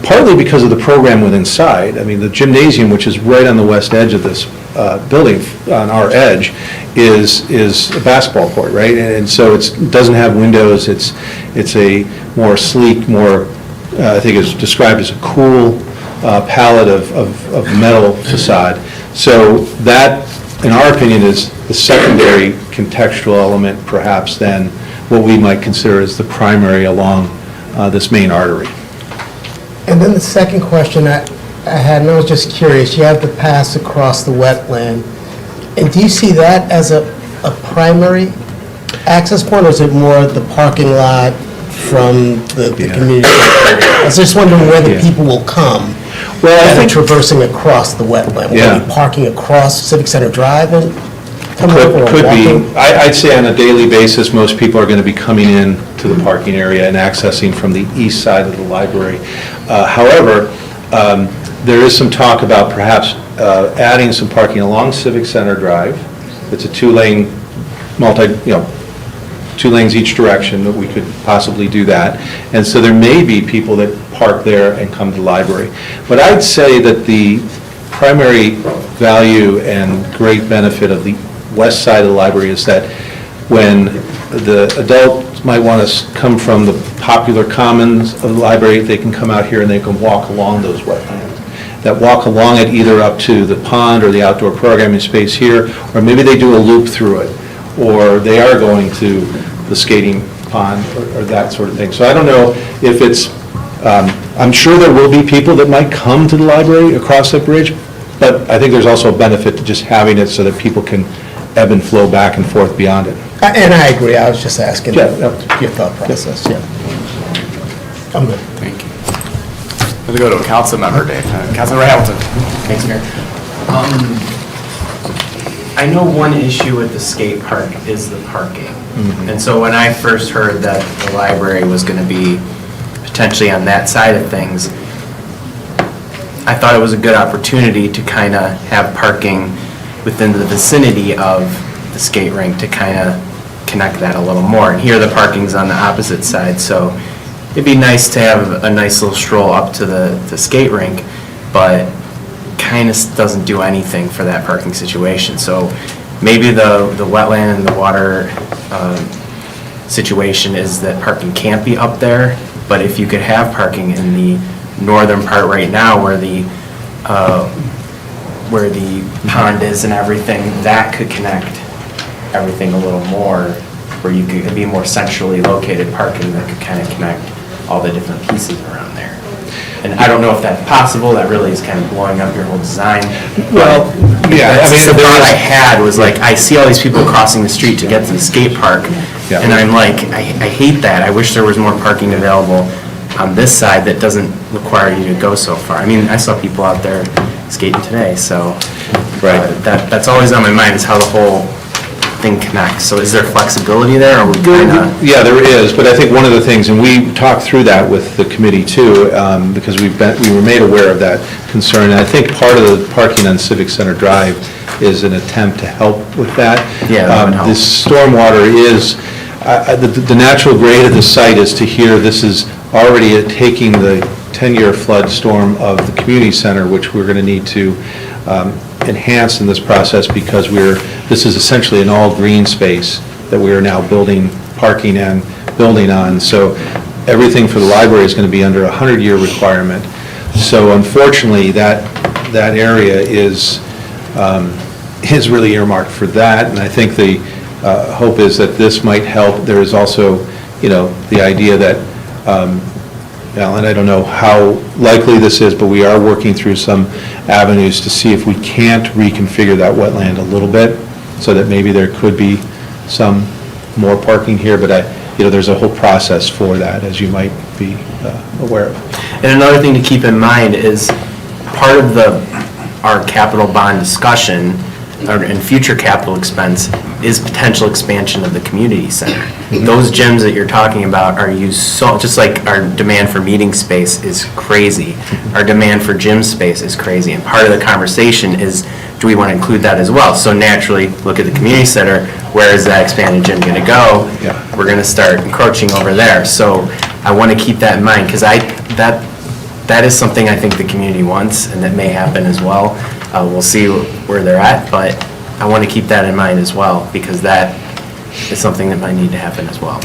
Speaker 15: partly because of the program with inside, I mean, the gymnasium, which is right on the west edge of this building, on our edge, is a basketball court, right? And so it doesn't have windows. It's a more sleek, more, I think it's described as a cool palette of metal facade. So that, in our opinion, is the secondary contextual element, perhaps, than what we might consider as the primary along this main artery.
Speaker 9: And then the second question I had, and I was just curious, you have the pass across the wetland, and do you see that as a primary access point, or is it more the parking lot from the community? I was just wondering where the people will come that are traversing across the wetland. Will they be parking across Civic Center Drive and coming up, or
Speaker 15: Could be.
Speaker 9: walking?
Speaker 15: I'd say on a daily basis, most people are going to be coming in to the parking area and accessing from the east side of the library. However, there is some talk about perhaps adding some parking along Civic Center Drive. It's a two-lane, two lanes each direction, that we could possibly do that. And so there may be people that park there and come to the library. But I'd say that the primary value and great benefit of the west side of the library is that when the adults might want to come from the popular commons of the library, they can come out here and they can walk along those wetlands. That walk along it either up to the pond or the outdoor programming space here, or maybe they do a loop through it, or they are going to the skating pond or that sort of thing. So I don't know if it's, I'm sure there will be people that might come to the library across that bridge, but I think there's also a benefit to just having it so that people can ebb and flow back and forth beyond it.
Speaker 9: And I agree, I was just asking
Speaker 15: Yeah.
Speaker 9: your thought process, yeah. I'm good.
Speaker 10: Thank you. We'll go to a council member, Dave. Councilmember Hamilton.
Speaker 6: Thanks, Mayor. I know one issue with the skate park is the parking. And so when I first heard that the library was going to be potentially on that side of things, I thought it was a good opportunity to kind of have parking within the vicinity of the skate rink to kind of connect that a little more. And here the parking's on the opposite side, so it'd be nice to have a nice little stroll up to the skate rink, but kind of doesn't do anything for that parking situation. So maybe the wetland and the water situation is that parking can't be up there, but if you could have parking in the northern part right now where the pond is and everything, that could connect everything a little more, where you could be more centrally located parking that could kind of connect all the different pieces around there. And I don't know if that's possible, that really is kind of blowing up your whole design.
Speaker 15: Well, yeah,
Speaker 6: That's
Speaker 15: I mean,
Speaker 6: the
Speaker 15: there
Speaker 6: thought
Speaker 15: is-
Speaker 6: I had was like, I see all these people crossing the street to get to the skate park,
Speaker 15: Yeah.
Speaker 6: and I'm like, I hate that. I wish there was more parking available on this side that doesn't require you to go so far. I mean, I saw people out there skating today, so that's always on my mind, is how the whole thing connects. So is there flexibility there, or we kind of?
Speaker 15: Yeah, there is, but I think one of the things, and we talked through that with the committee too, because we were made aware of that concern, and I think part of the parking on Civic Center Drive is an attempt to help with that.
Speaker 6: Yeah, that would help.
Speaker 15: This stormwater is, the natural grade of the site is to here, this is already taking the 10-year flood storm of the community center, which we're going to need to enhance in this process, because this is essentially an all-green space that we are now building, parking and building on. So everything for the library is going to be under a 100-year requirement. So unfortunately, that area is really earmarked for that, and I think the hope is that this might help. There is also, the idea that Alan. I don't know how likely this is, but we are working through some avenues to see if we can't reconfigure that wetland a little bit, so that maybe there could be some more parking here, but there's a whole process for that, as you might be aware of.
Speaker 6: And another thing to keep in mind is part of our capital bond discussion and future capital expense is potential expansion of the community center. Those gyms that you're talking about are used so, just like our demand for meeting space is crazy, our demand for gym space is crazy. And part of the conversation is, do we want to include that as well? So naturally, look at the community center, where is that expanded gym going to go? We're going to start encroaching over there. So I want to keep that in mind, because that is something I think the community wants, and that may happen as well. We'll see where they're at, but I want to keep that in mind as well, because that is something that might need to happen as well.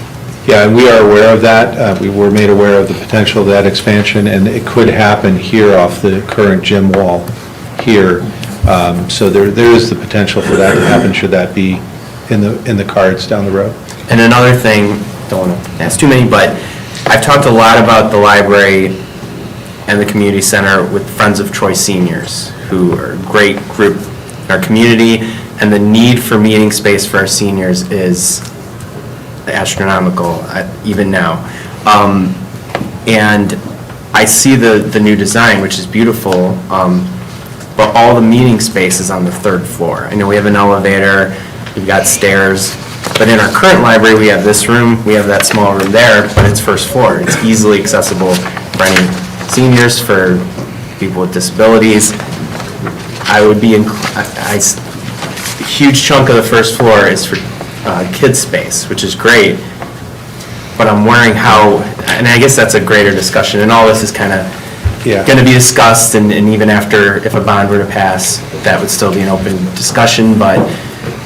Speaker 15: Yeah, and we are aware of that. We were made aware of the potential of that expansion, and it could happen here off the current gym wall here. So there is the potential for that to happen, should that be in the cards down the road.
Speaker 6: And another thing, don't want to ask too many, but I've talked a lot about the library and the community center with Friends of Troy seniors, who are a great group in our community, and the need for meeting space for our seniors is astronomical, even now. And I see the new design, which is beautiful, but all the meeting space is on the third floor. I know we have an elevator, we've got stairs, but in our current library, we have this room, we have that small room there, but it's first floor. It's easily accessible for any seniors, for people with disabilities. I would be, a huge chunk of the first floor is for kids' space, which is great, but I'm wondering how, and I guess that's a greater discussion, and all this is kind of going to be discussed, and even after, if a bond were to pass, that would still be an open discussion, but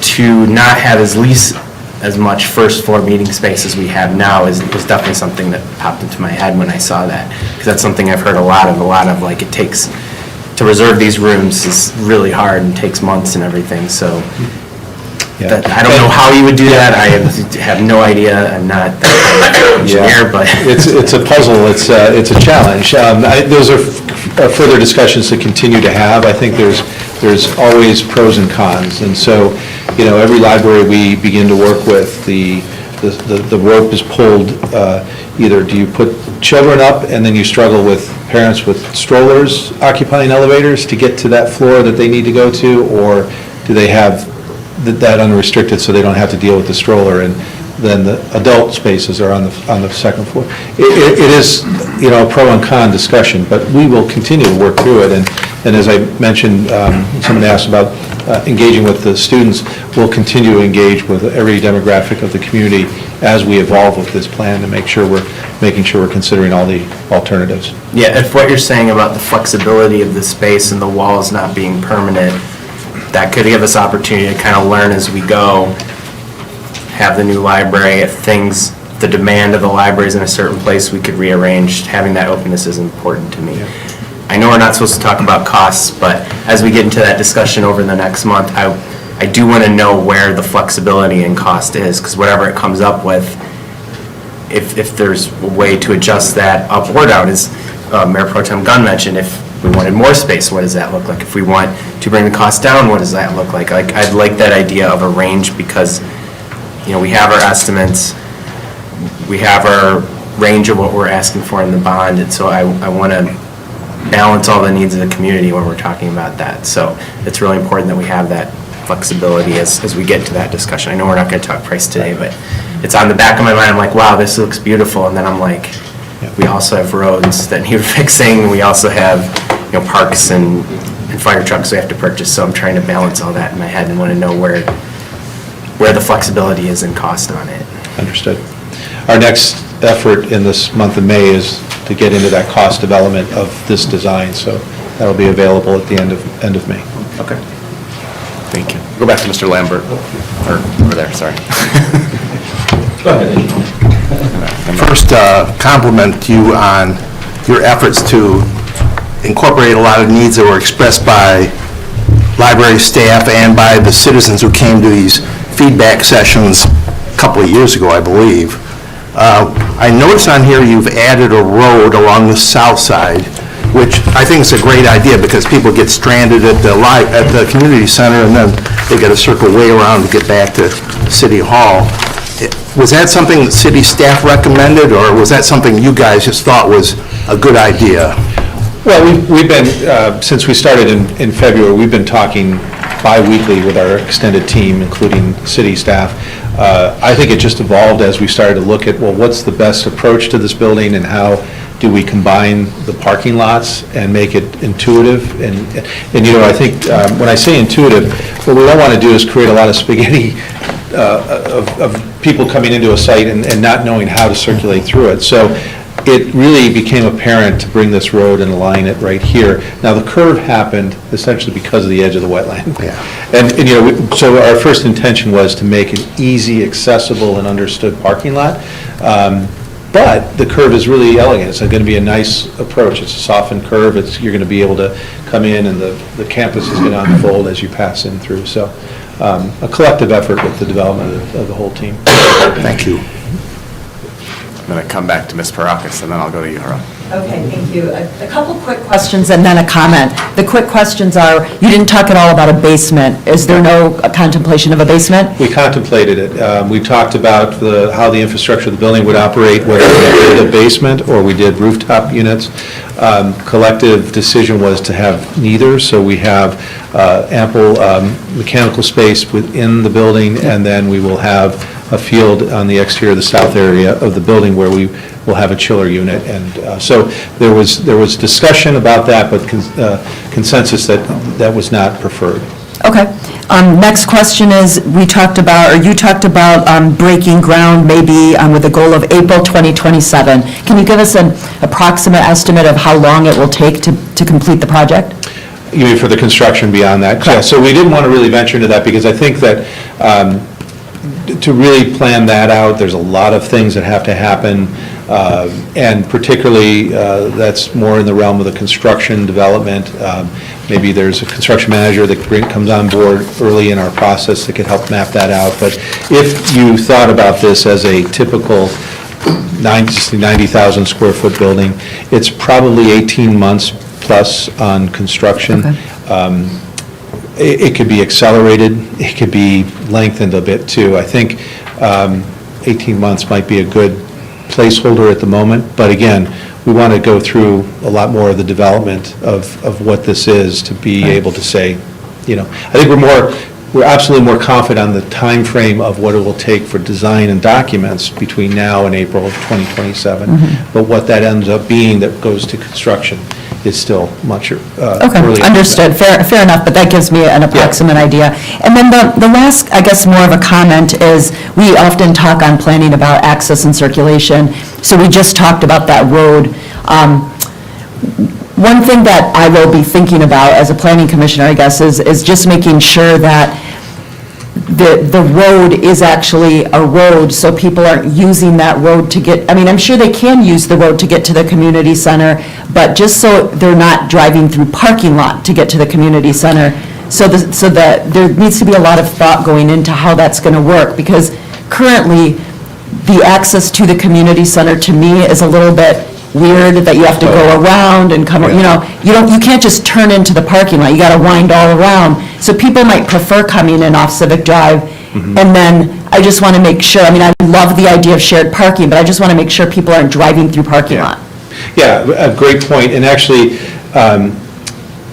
Speaker 6: to not have as much first floor meeting space as we have now is definitely something that popped into my head when I saw that, because that's something I've heard a lot of, like, it takes, to reserve these rooms is really hard and takes months and everything, so I don't know how you would do that. I have no idea. I'm not that kind of engineer, but
Speaker 15: it's a puzzle. It's a challenge. Those are further discussions to continue to have. I think there's always pros and cons, and so every library we begin to work with, the rope is pulled. Either do you put children up and then you struggle with parents with strollers occupying elevators to get to that floor that they need to go to, or do they have that unrestricted so they don't have to deal with the stroller, and then the adult spaces are on the second floor. It is a pro and con discussion, but we will continue to work through it, and as I mentioned, someone asked about engaging with the students. We'll continue to engage with every demographic of the community as we evolve with this plan to make sure we're considering all the alternatives.
Speaker 6: Yeah, if what you're saying about the flexibility of the space and the walls not being permanent, that could give us opportunity to kind of learn as we go, have the new library, if the demand of the library is in a certain place, we could rearrange. Having that openness is important to me. I know we're not supposed to talk about costs, but as we get into that discussion over the next month, I do want to know where the flexibility in cost is, because whatever it comes up with, if there's a way to adjust that up or down, as Mayor Pro Tem Gunn mentioned, if we wanted more space, what does that look like? If we want to bring the cost down, what does that look like? I'd like that idea of a range, because we have our estimates, we have our range of what we're asking for in the bond, and so I want to balance all the needs of the community when we're talking about that. So it's really important that we have that flexibility as we get to that discussion. I know we're not going to talk price today, but it's on the back of my mind. I'm like, wow, this looks beautiful, and then I'm like, we also have roads that need fixing. We also have parks and fire trucks we have to purchase. So I'm trying to balance all that in my head and want to know where the flexibility is in cost on it.
Speaker 15: Understood. Our next effort in this month of May is to get into that cost development of this design. So that'll be available at the end of May.
Speaker 10: Okay. Thank you. Go back to Mr. Lambert, or over there, sorry.
Speaker 2: Go ahead.
Speaker 7: First, compliment you on your efforts to incorporate a lot of needs that were expressed by library staff and by the citizens who came to these feedback sessions a couple of years ago, I believe. I notice on here you've added a road along the south side, which I think is a great idea because people get stranded at the community center and then they got to circle way around to get back to City Hall. Was that something that city staff recommended, or was that something you guys just thought was a good idea?
Speaker 15: Well, we've been, since we started in February, we've been talking bi-weekly with our extended team, including city staff. I think it just evolved as we started to look at, well, what's the best approach to this building and how do we combine the parking lots and make it intuitive? And you know, I think when I say intuitive, what we don't want to do is create a lot of spaghetti of people coming into a site and not knowing how to circulate through it. So it really became apparent to bring this road and align it right here. Now, the curve happened essentially because of the edge of the wetland.
Speaker 7: Yeah.
Speaker 15: And you know, so our first intention was to make an easy, accessible, and understood parking lot. But the curve is really elegant. It's going to be a nice approach. It's a softened curve. You're going to be able to come in, and the campus is going to unfold as you pass in through. So a collective effort with the development of the whole team.
Speaker 7: Thank you.
Speaker 10: I'm going to come back to Ms. Parakis, and then I'll go to you, Harold.
Speaker 13: Okay, thank you. A couple quick questions and then a comment. The quick questions are, you didn't talk at all about a basement. Is there no contemplation of a basement?
Speaker 15: We contemplated it. We talked about how the infrastructure of the building would operate, whether we did a basement or we did rooftop units. Collective decision was to have neither, so we have ample mechanical space within the building, and then we will have a field on the exterior, the south area of the building where we will have a chiller unit. And so there was discussion about that, but consensus that was not preferred.
Speaker 13: Okay. Next question is, you talked about breaking ground maybe with a goal of April 2027. Can you give us an approximate estimate of how long it will take to complete the project?
Speaker 15: You mean for the construction beyond that?
Speaker 13: Correct.
Speaker 15: Yeah, so we didn't want to really venture into that because I think that to really plan that out, there's a lot of things that have to happen, and particularly that's more in the realm of the construction development. Maybe there's a construction manager that comes on board early in our process that could help map that out. But if you thought about this as a typical 90,000 square foot building, it's probably 18 months plus on construction.
Speaker 13: Okay.
Speaker 15: It could be accelerated, it could be lengthened a bit too. I think 18 months might be a good placeholder at the moment, but again, we want to go through a lot more of the development of what this is to be able to say, you know, I think we're absolutely more confident on the time frame of what it will take for design and documents between now and April of 2027. But what that ends up being that goes to construction is still much earlier.
Speaker 13: Okay, understood. Fair enough, but that gives me an approximate idea. And then the last, I guess, more of a comment is, we often talk on planning about access and circulation. So we just talked about that road. One thing that I will be thinking about as a planning commissioner, I guess, is just making sure that the road is actually a road, so people aren't using that road to get, I mean, I'm sure they can use the road to get to the community center, but just so they're not driving through parking lot to get to the community center. So there needs to be a lot of thought going into how that's going to work, because currently, the access to the community center, to me, is a little bit weird, that you have to go around and come, you know, you can't just turn into the parking lot, you got to wind all around. So people might prefer coming in off Civic Drive, and then I just want to make sure, I mean, I love the idea of shared parking, but I just want to make sure people aren't driving through parking lot.
Speaker 15: Yeah, a great point, and actually,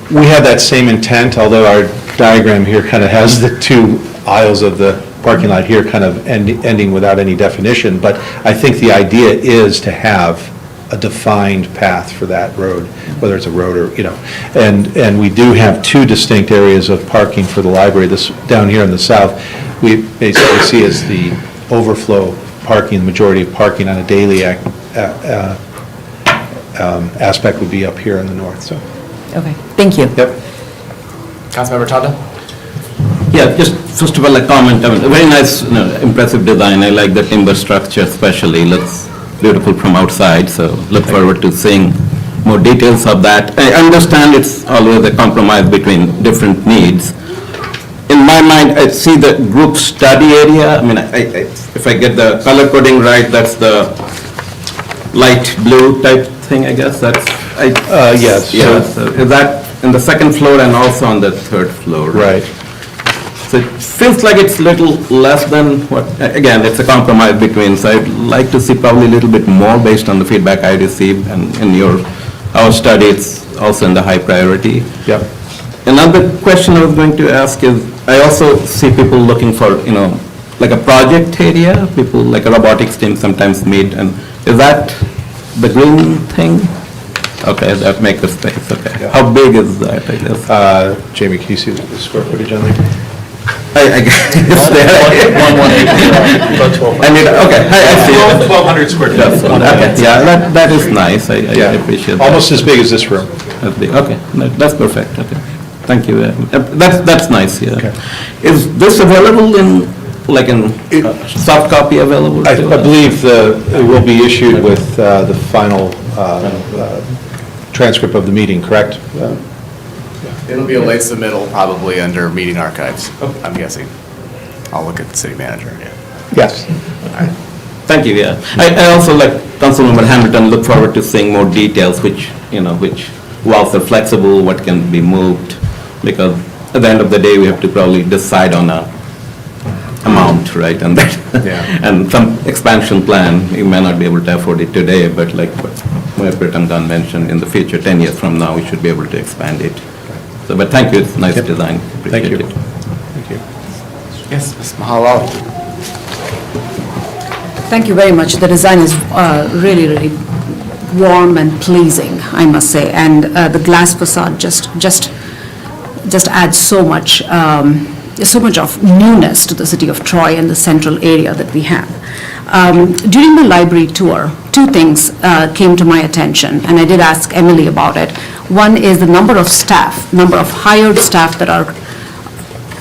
Speaker 15: we have that same intent, although our diagram here kind of has the two aisles of the parking lot here kind of ending without any definition, but I think the idea is to have a defined path for that road, whether it's a road or, you know, and we do have two distinct areas of parking for the library. This down here in the south, we basically see as the overflow parking, the majority of parking on a daily aspect would be up here in the north, so.
Speaker 13: Okay, thank you.
Speaker 10: Yep. Councilmember Tanda?
Speaker 2: Yeah, just first of all, a comment. I mean, very nice, impressive design. I like the timber structure especially. Looks beautiful from outside, so look forward to seeing more details of that. I understand it's always a compromise between different needs. In my mind, I see the group study area. I mean, if I get the color coding right, that's the light blue type thing, I guess, that's,
Speaker 15: Yes.
Speaker 2: yeah, so is that in the second floor and also on the third floor?
Speaker 15: Right.
Speaker 2: So it feels like it's little less than what, again, it's a compromise between, so I'd like to see probably a little bit more based on the feedback I received, and in our study, it's also in the high priority.
Speaker 15: Yep.
Speaker 2: Another question I was going to ask is, I also see people looking for, like a project area, people, like a robotics team sometimes meet, and is that the green thing? Okay, that makes the space, okay.
Speaker 15: Yeah.
Speaker 2: How big is that, I guess?
Speaker 15: Jamie, can you see the square footage on there?
Speaker 2: I guess it's there. I mean, okay, I see it.
Speaker 15: 1,200 square feet.
Speaker 2: Okay, yeah, that is nice, I appreciate that.
Speaker 15: Almost as big as this room.
Speaker 2: That's big, okay, that's perfect, okay. Thank you. That's nice, yeah.
Speaker 15: Okay.
Speaker 2: Is this available in soft copy available?
Speaker 15: I
Speaker 2: too?
Speaker 15: believe it will be issued with the final transcript of the meeting, correct?
Speaker 10: It'll be a late submittal, probably under meeting archives, I'm guessing. I'll look at the city manager, yeah.
Speaker 15: Yes.
Speaker 2: Thank you, yeah. I also, like Councilmember Hamilton, look forward to seeing more details, which walls are flexible, what can be moved, because at the end of the day, we have to probably decide on a amount, right? And that, and some expansion plan, you may not be able to afford it today, but like what Mayor Pritam mentioned, in the future, 10 years from now, we should be able to expand it. So, but thank you, it's nice design.
Speaker 15: Thank you.
Speaker 2: Appreciate it.
Speaker 15: Thank you.
Speaker 10: Yes, Ms. Mahalal.
Speaker 18: Thank you very much. The design is really, really warm and pleasing, I must say, and the glass facade just adds so much of newness to the city of Troy and the central area that we have. During the library tour, two things came to my attention, and I did ask Emily about it. One is the number of hired staff that are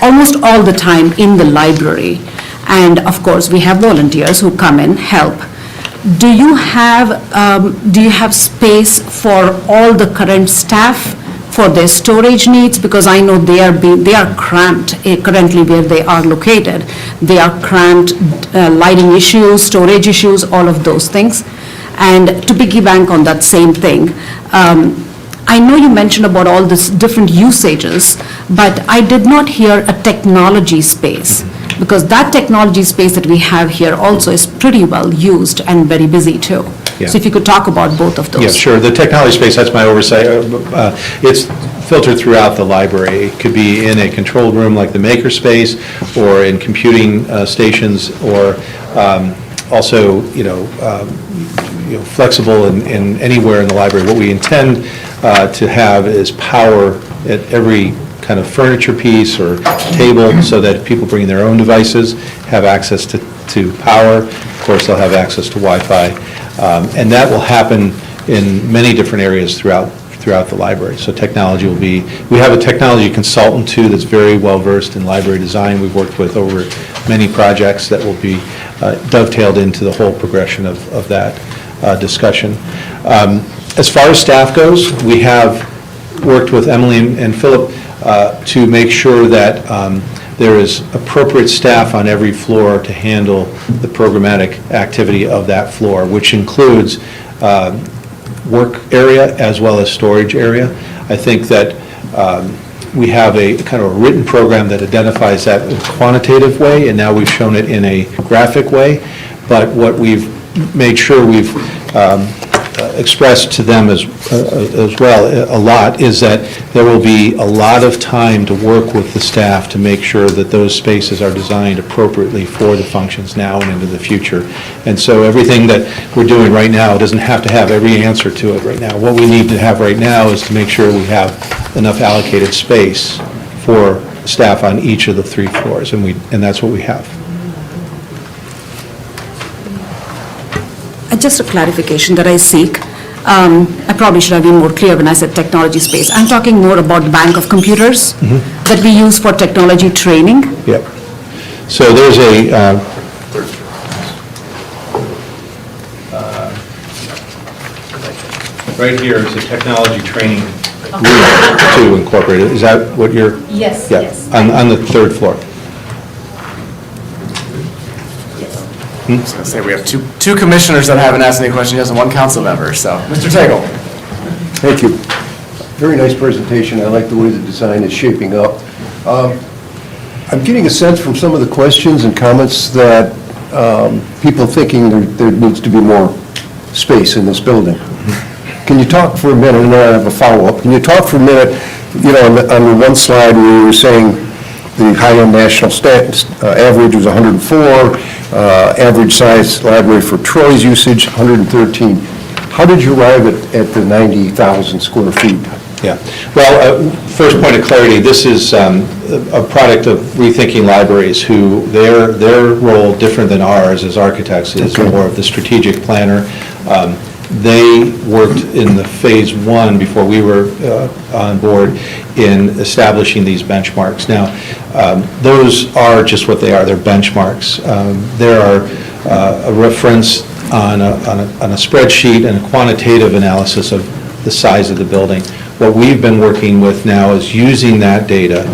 Speaker 18: almost all the time in the library. And of course, we have volunteers who come in, help. Do you have space for all the current staff for their storage needs? Because I know they are cramped currently where they are located. They are cramped, lighting issues, storage issues, all of those things. And to piggyback on that same thing, I know you mentioned about all these different usages, but I did not hear a technology space, because that technology space that we have here also is pretty well used and very busy too.
Speaker 15: Yeah.
Speaker 18: So if you could talk about both of those.
Speaker 15: Yeah, sure. The technology space, that's my oversight. It's filtered throughout the library. It could be in a controlled room like the maker space, or in computing stations, or also, flexible in anywhere in the library. What we intend to have is power at every kind of furniture piece or table, so that people bringing their own devices have access to power. Of course, they'll have access to Wi-Fi. And that will happen in many different areas throughout the library. So technology will be, we have a technology consultant too that's very well versed in library design. We've worked with over many projects that will be dovetailed into the whole progression of that discussion. As far as staff goes, we have worked with Emily and Philip to make sure that there is appropriate staff on every floor to handle the programmatic activity of that floor, which includes work area as well as storage area. I think that we have a kind of a written program that identifies that in a quantitative way, and now we've shown it in a graphic way. But what we've made sure we've expressed to them as well a lot is that there will be a lot of time to work with the staff to make sure that those spaces are designed appropriately for the functions now and into the future. And so everything that we're doing right now doesn't have to have every answer to it right now. What we need to have right now is to make sure we have enough allocated space for staff on each of the 3 floors, and that's what we have.
Speaker 18: Just a clarification that I seek. I probably should have been more clear when I said technology space. I'm talking more about the bank of computers that we use for technology training.
Speaker 15: Yep. So there's a right here is a technology training room to incorporate it. Is that what you're?
Speaker 18: Yes,
Speaker 15: yeah,
Speaker 18: yes.
Speaker 15: on the 3rd floor.
Speaker 10: I was going to say, we have two commissioners that haven't asked any questions yet, and one council member, so. Mr. Tagle?
Speaker 19: Thank you. Very nice presentation. I like the way the design is shaping up. I'm getting a sense from some of the questions and comments that people thinking there needs to be more space in this building. Can you talk for a minute, and then I have a follow-up. Can you talk for a minute, on the one slide where you were saying the high-end national average was 104, average size library for Troy's usage, 113. How did you arrive at the 90,000 square feet?
Speaker 15: Yeah. Well, first point of clarity, this is a product of Rethinking Libraries, who their role, different than ours as architects, is more of the strategic planner. They worked in the phase one before we were on board in establishing these benchmarks. Now, those are just what they are. They're benchmarks. There are a reference on a spreadsheet and a quantitative analysis of the size of the building. What we've been working with now is using that data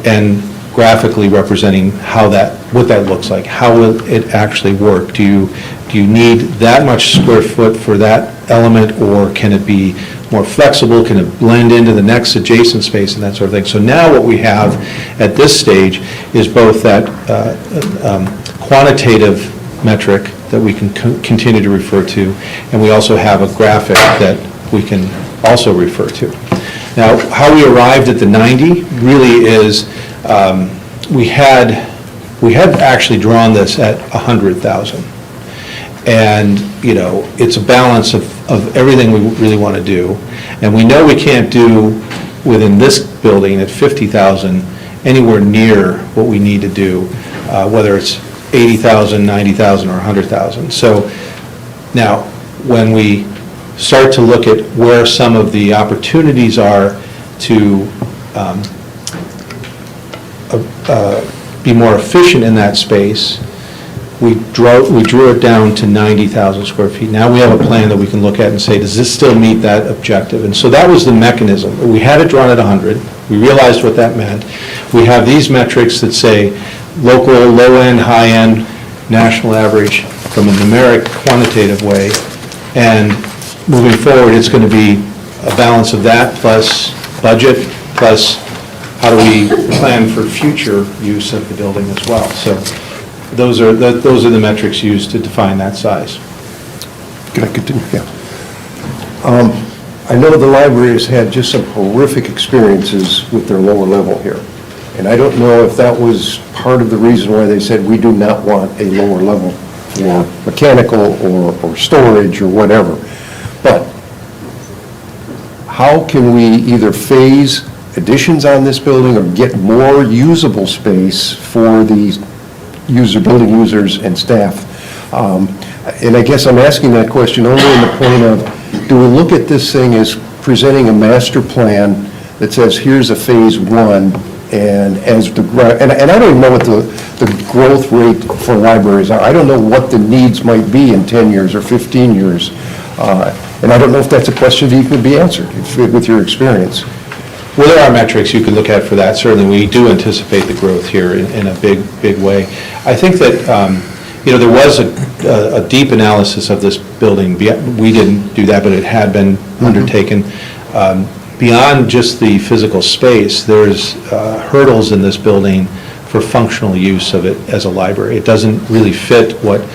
Speaker 15: and graphically representing what that looks like. How will it actually work? Do you need that much square foot for that element, or can it be more flexible? Can it blend into the next adjacent space and that sort of thing? So now what we have at this stage is both that quantitative metric that we can continue to refer to, and we also have a graphic that we can also refer to. Now, how we arrived at the 90 really is we had actually drawn this at 100,000. And, it's a balance of everything we really want to do. And we know we can't do within this building at 50,000 anywhere near what we need to do, whether it's 80,000, 90,000, or 100,000. So now, when we start to look at where some of the opportunities are to be more efficient in that space, we drew it down to 90,000 square feet. Now we have a plan that we can look at and say, does this still meet that objective? And so that was the mechanism. We had it drawn at 100. We realized what that meant. We have these metrics that say local, low-end, high-end, national average from a numeric, quantitative way. And moving forward, it's going to be a balance of that plus budget, plus how do we plan for future use of the building as well. So those are the metrics used to define that size.
Speaker 19: Can I continue? Yeah. I know the library has had just some horrific experiences with their lower level here. And I don't know if that was part of the reason why they said we do not want a lower level for mechanical or storage or whatever. But how can we either phase additions on this building or get more usable space for the building users and staff? And I guess I'm asking that question only in the point of, do we look at this thing as presenting a master plan that says, here's a phase one, and as the and I don't even know what the growth rate for libraries are. I don't know what the needs might be in 10 years or 15 years. And I don't know if that's a question that could be answered with your experience.
Speaker 15: Well, there are metrics you could look at for that. Certainly, we do anticipate the growth here in a big way. I think that, there was a deep analysis of this building. We didn't do that, but it had been undertaken. Beyond just the physical space, there's hurdles in this building for functional use of it as a library. It doesn't really fit what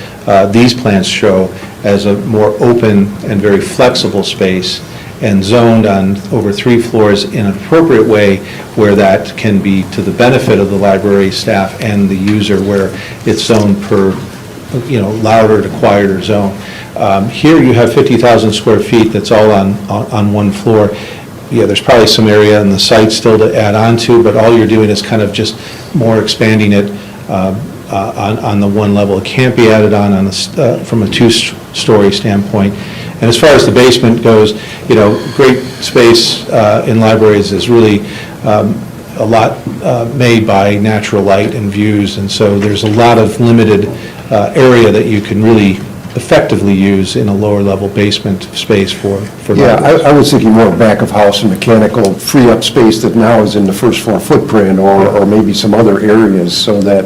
Speaker 15: these plans show as a more open and very flexible space, and zoned on over 3 floors in an appropriate way where that can be to the benefit of the library staff and the user, where it's zoned per, louder to quieter zone. Here you have 50,000 square feet that's all on one floor. Yeah, there's probably some area in the site still to add on to, but all you're doing is kind of just more expanding it on the one level. It can't be added on from a 2-story standpoint. And as far as the basement goes, great space in libraries is really a lot made by natural light and views, and so there's a lot of limited area that you can really effectively use in a lower level basement space for
Speaker 19: Yeah,
Speaker 15: libraries.
Speaker 19: I was thinking more back of house and mechanical, free up space that now is in the first floor footprint, or maybe some other areas, so that,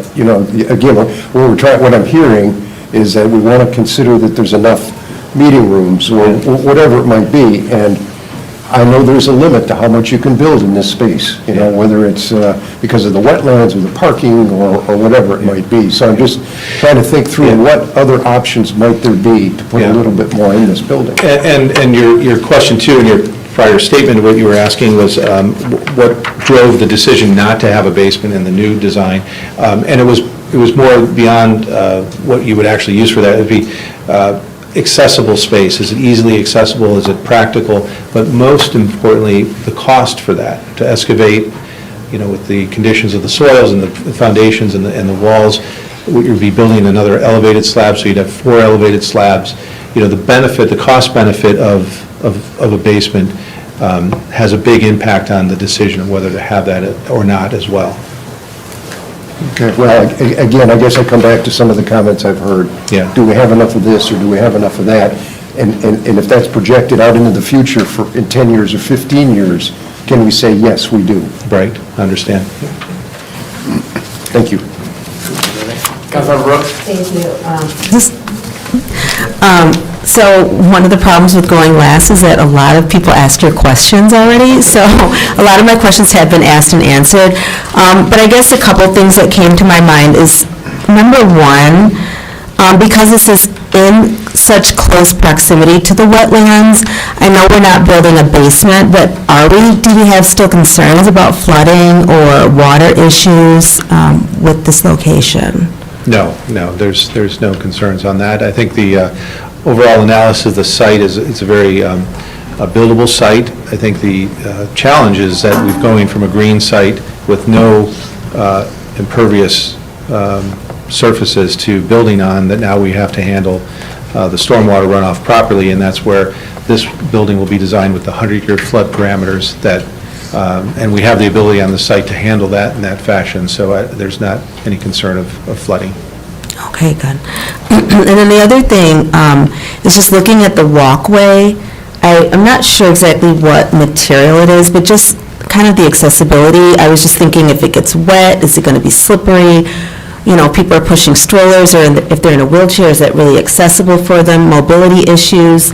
Speaker 19: again, what I'm hearing is that we want to consider that there's enough meeting rooms or whatever it might be. And I know there's a limit to how much you can build in this space, you know, whether it's because of the wetlands or the parking or whatever it might be. So I'm just trying to think through what other options might there be to put a little bit more in this building.
Speaker 15: And your question too, in your prior statement, what you were asking was what drove the decision not to have a basement in the new design. And it was more beyond what you would actually use for that. It would be accessible space. Is it easily accessible? Is it practical? But most importantly, the cost for that, to excavate, you know, with the conditions of the soils and the foundations and the walls, you'd be building another elevated slab, so you'd have 4 elevated slabs. You know, the benefit, the cost benefit of a basement has a big impact on the decision of whether to have that or not as well.
Speaker 19: Okay, well, again, I guess I come back to some of the comments I've heard.
Speaker 15: Yeah.
Speaker 19: Do we have enough of this, or do we have enough of that? And if that's projected out into the future in 10 years or 15 years, can we say, yes, we do?
Speaker 15: Right, I understand.
Speaker 19: Thank you.
Speaker 10: Councilmember Brooks?
Speaker 20: Thank you. So one of the problems with going last is that a lot of people asked your questions already, so a lot of my questions have been asked and answered. But I guess a couple things that came to my mind is, number one, because this is in such close proximity to the wetlands, I know we're not building a basement, but do we have still concerns about flooding or water issues with this location?
Speaker 15: No, there's no concerns on that. I think the overall analysis of the site is, it's a very buildable site. I think the challenge is that we're going from a green site with no impervious surfaces to building on that now we have to handle the stormwater runoff properly, and that's where this building will be designed with the 100-year flood parameters that, and we have the ability on the site to handle that in that fashion, so there's not any concern of flooding.
Speaker 20: Okay, good. And then the other thing is just looking at the walkway. I'm not sure exactly what material it is, but just kind of the accessibility. I was just thinking, if it gets wet, is it going to be slippery? You know, people are pushing strollers, or if they're in a wheelchair, is that really accessible for them? Mobility issues,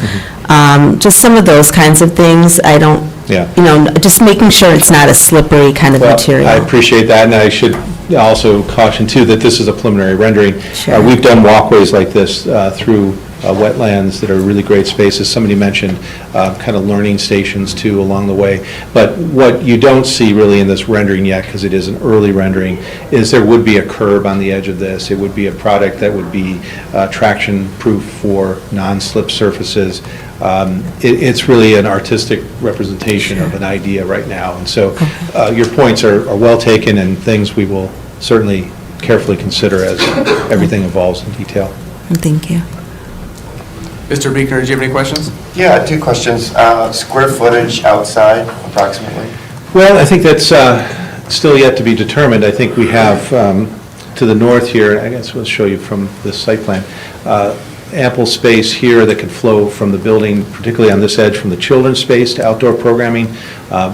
Speaker 20: just some of those kinds of things. I don't, you know, just making sure it's not a slippery kind of material.
Speaker 15: I appreciate that, and I should also caution too that this is a preliminary rendering.
Speaker 20: Sure.
Speaker 15: We've done walkways like this through wetlands that are really great spaces. Somebody mentioned kind of learning stations too along the way. But what you don't see really in this rendering yet, because it is an early rendering, is there would be a curb on the edge of this. It would be a product that would be traction-proof for non-slip surfaces. It's really an artistic representation of an idea right now. And so your points are well taken, and things we will certainly carefully consider as everything evolves in detail.
Speaker 20: Thank you.
Speaker 10: Mr. Beekner, do you have any questions?
Speaker 21: Yeah, 2 questions. Square footage outside, approximately?
Speaker 15: Well, I think that's still yet to be determined. I think we have to the north here, I guess we'll show you from this site plan, ample space here that could flow from the building, particularly on this edge, from the children's space to outdoor programming.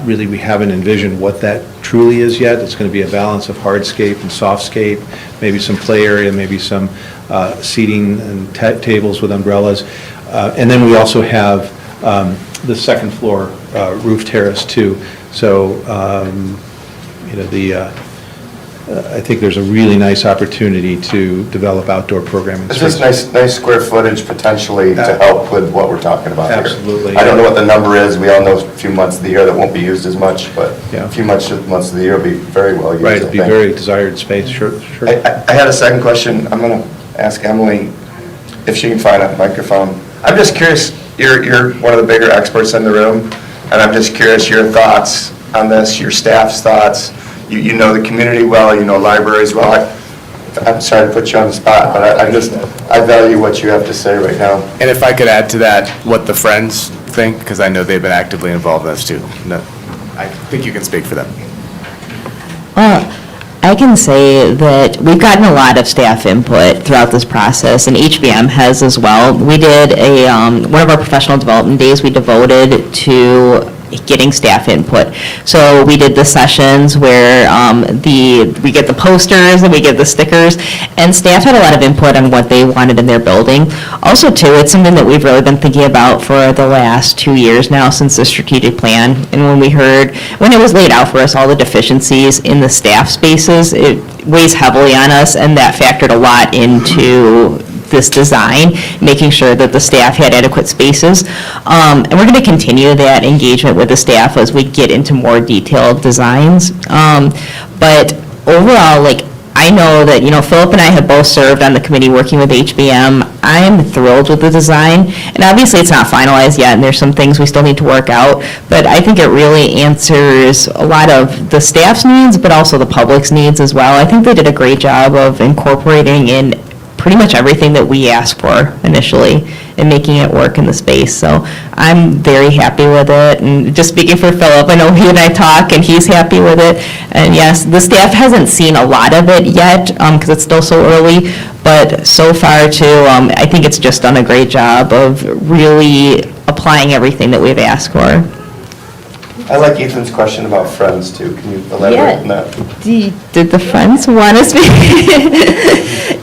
Speaker 15: Really, we haven't envisioned what that truly is yet. It's going to be a balance of hardscape and softscape, maybe some play area, maybe some seating and tables with umbrellas. And then we also have the second floor roof terrace too. So, you know, I think there's a really nice opportunity to develop outdoor programming.
Speaker 21: It's just nice square footage potentially to help with what we're talking about here.
Speaker 15: Absolutely.
Speaker 21: I don't know what the number is. We all know a few months of the year that won't be used as much, but a few months of the year will be very well used.
Speaker 15: Right, it'll be very desired space, sure.
Speaker 21: I had a second question. I'm going to ask Emily if she can find a microphone. I'm just curious, you're one of the bigger experts in the room, and I'm just curious your thoughts on this, your staff's thoughts. You know the community well, you know libraries well. I'm sorry to put you on the spot, but I value what you have to say right now.
Speaker 10: And if I could add to that, what the Friends think, because I know they've been actively involved in this too. No, I think you can speak for them.
Speaker 14: Well, I can say that we've gotten a lot of staff input throughout this process, and HBM has as well. We did one of our professional development days we devoted to getting staff input. So we did the sessions where we get the posters and we get the stickers, and staff had a lot of input on what they wanted in their building. Also, too, it's something that we've really been thinking about for the last 2 years now since the strategic plan. And when it was laid out for us, all the deficiencies in the staff spaces, it weighs heavily on us, and that factored a lot into this design, making sure that the staff had adequate spaces. And we're going to continue that engagement with the staff as we get into more detailed designs. But overall, I know that, Philip and I have both served on the committee working with HBM. I'm thrilled with the design, and obviously it's not finalized yet, and there's some things we still need to work out, but I think it really answers a lot of the staff's needs, but also the public's needs as well. I think they did a great job of incorporating in pretty much everything that we asked for initially and making it work in the space. So I'm very happy with it. And just speaking for Philip, I know he and I talk and he's happy with it. And yes, the staff hasn't seen a lot of it yet because it's still so early, but so far too, I think it's just done a great job of really applying everything that we've asked for.
Speaker 21: I like Ethan's question about friends too. Can you elaborate on that?
Speaker 14: Did the Friends want us to?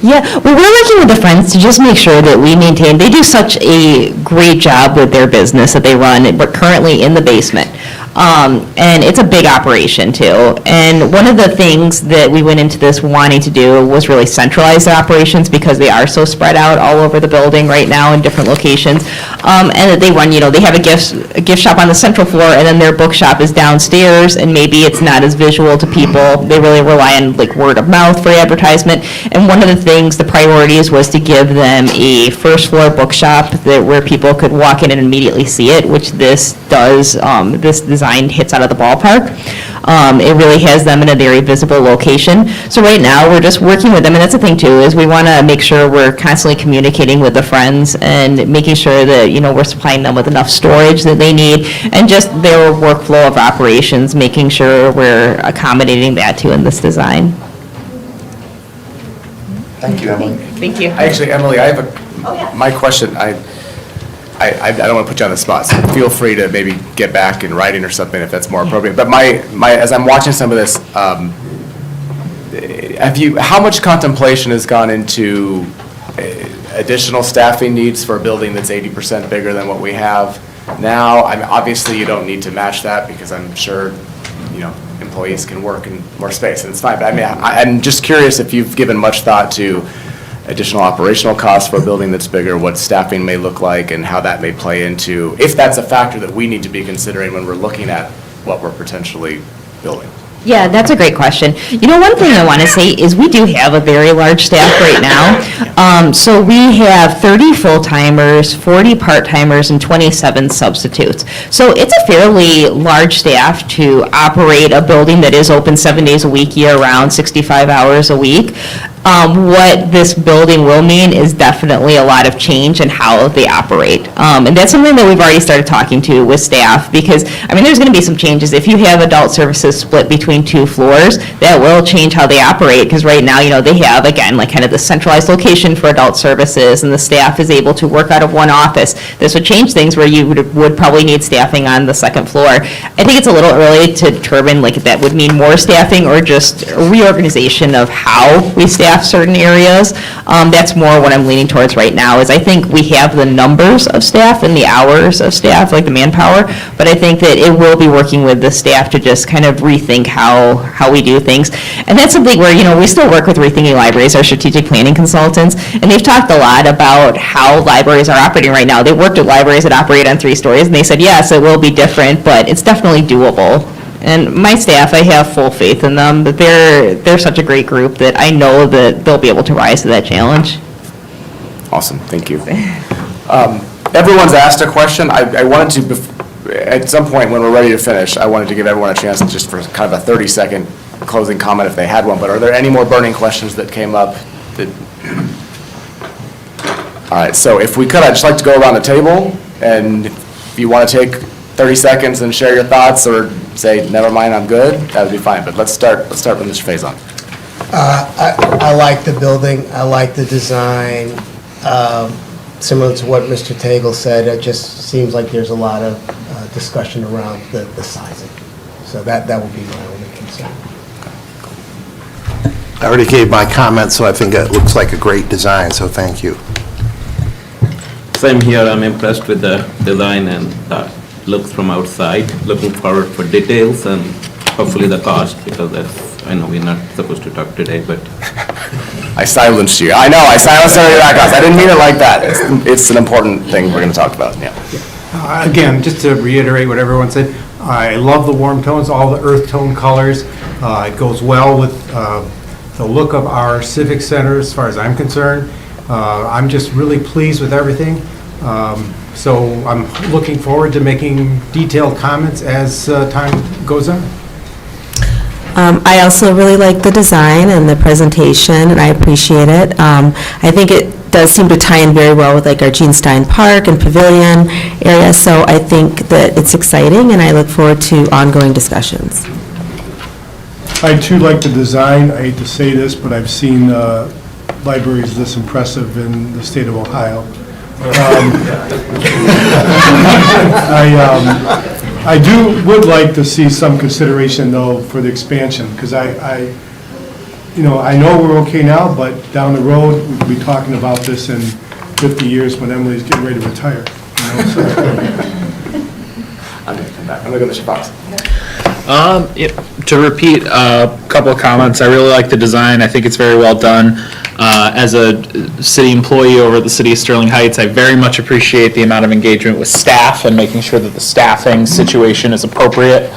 Speaker 14: Yeah, well, we're working with the Friends to just make sure that we maintain, they do such a great job with their business that they run. We're currently in the basement. And it's a big operation too. And one of the things that we went into this wanting to do was really centralize their operations because they are so spread out all over the building right now in different locations. And that they run, they have a gift shop on the central floor, and then their bookshop is downstairs, and maybe it's not as visual to people. They really rely on word of mouth for advertisement. And one of the things, the priorities was to give them a first floor bookshop where people could walk in and immediately see it, which this does. This design hits out of the ballpark. It really has them in a very visible location. So right now, we're just working with them, and that's the thing too, is we want to make sure we're constantly communicating with the Friends and making sure that, we're supplying them with enough storage that they need, and just their workflow of operations, making sure we're accommodating that too in this design.
Speaker 21: Thank you, Emily.
Speaker 14: Thank you.
Speaker 10: Actually, Emily, I have my question, I don't want to put you on the spot, so feel free to maybe get back in writing or something if that's more appropriate. But as I'm watching some of this, how much contemplation has gone into additional staffing needs for a building that's 80% bigger than what we have now? Obviously, you don't need to match that because I'm sure, employees can work in more space and it's fine. But I'm just curious if you've given much thought to additional operational costs for a building that's bigger, what staffing may look like, and how that may play into, if that's a factor that we need to be considering when we're looking at what we're potentially building.
Speaker 14: Yeah, that's a great question. One thing I want to say is we do have a very large staff right now. So we have 30 full-timers, 40 part-timers, and 27 substitutes. So it's a fairly large staff to operate a building that is open 7 days a week, year-round, 65 hours a week. What this building will mean is definitely a lot of change in how they operate. And that's something that we've already started talking to with staff because, there's going to be some changes. If you have adult services split between 2 floors, that will change how they operate because right now, they have, again, kind of the centralized location for adult services and the staff is able to work out of one office. This would change things where you would probably need staffing on the second floor. I think it's a little early to determine if that would mean more staffing or just a reorganization of how we staff certain areas. That's more what I'm leaning towards right now is I think we have the numbers of staff and the hours of staff, like the manpower, but I think that it will be working with the staff to just kind of rethink how we do things. And that's something where, we still work with Rethinking Libraries, our strategic planning consultants, and they've talked a lot about how libraries are operating right now. They worked with libraries that operate on 3 stories, and they said, yes, it will be different, but it's definitely doable. And my staff, I have full faith in them, that they're such a great group that I know that they'll be able to rise to that challenge.
Speaker 10: Awesome, thank you. Everyone's asked a question. I wanted to, at some point when we're ready to finish, I wanted to give everyone a chance just for kind of a 30-second closing comment if they had one, but are there any more burning questions that came up? All right, so if we could, I'd just like to go around the table, and if you want to take 30 seconds and share your thoughts or say, never mind, I'm good, that would be fine. But let's start with Mr. Faison.
Speaker 9: I like the building. I like the design. similar to what Mr. Tagle said, it just seems like there's a lot of discussion around the sizing. So that would be my only concern.
Speaker 7: I already gave my comments, so I think it looks like a great design, so thank you.
Speaker 2: Same here, I'm impressed with the design and looks from outside. Looking forward for details and hopefully the cost, because that's, I know we're not supposed to talk today, but
Speaker 10: I silenced you. I know, I silenced everybody back us. I didn't mean it like that. It's an important thing we're going to talk about, yeah.
Speaker 17: Again, just to reiterate what everyone said, I love the warm tones, all the earth tone colors. It goes well with the look of our civic center as far as I'm concerned. I'm just really pleased with everything. So I'm looking forward to making detailed comments as time goes on.
Speaker 20: I also really like the design and the presentation, and I appreciate it. I think it does seem to tie in very well with like our Gene Stein Park and Pavilion area, so I think that it's exciting, and I look forward to ongoing discussions.
Speaker 1: I too like the design. I hate to say this, but I've seen libraries this impressive in the state of Ohio. I would like to see some consideration, though, for the expansion, because I know we're okay now, but down the road, we could be talking about this in 50 years when Emily's getting ready to retire.
Speaker 10: I'm going to come back. I'm going to go to Mr. Fox.
Speaker 5: To repeat a couple of comments, I really like the design. I think it's very well done. As a city employee over at the city of Sterling Heights, I very much appreciate the amount of engagement with staff and making sure that the staffing situation is appropriate.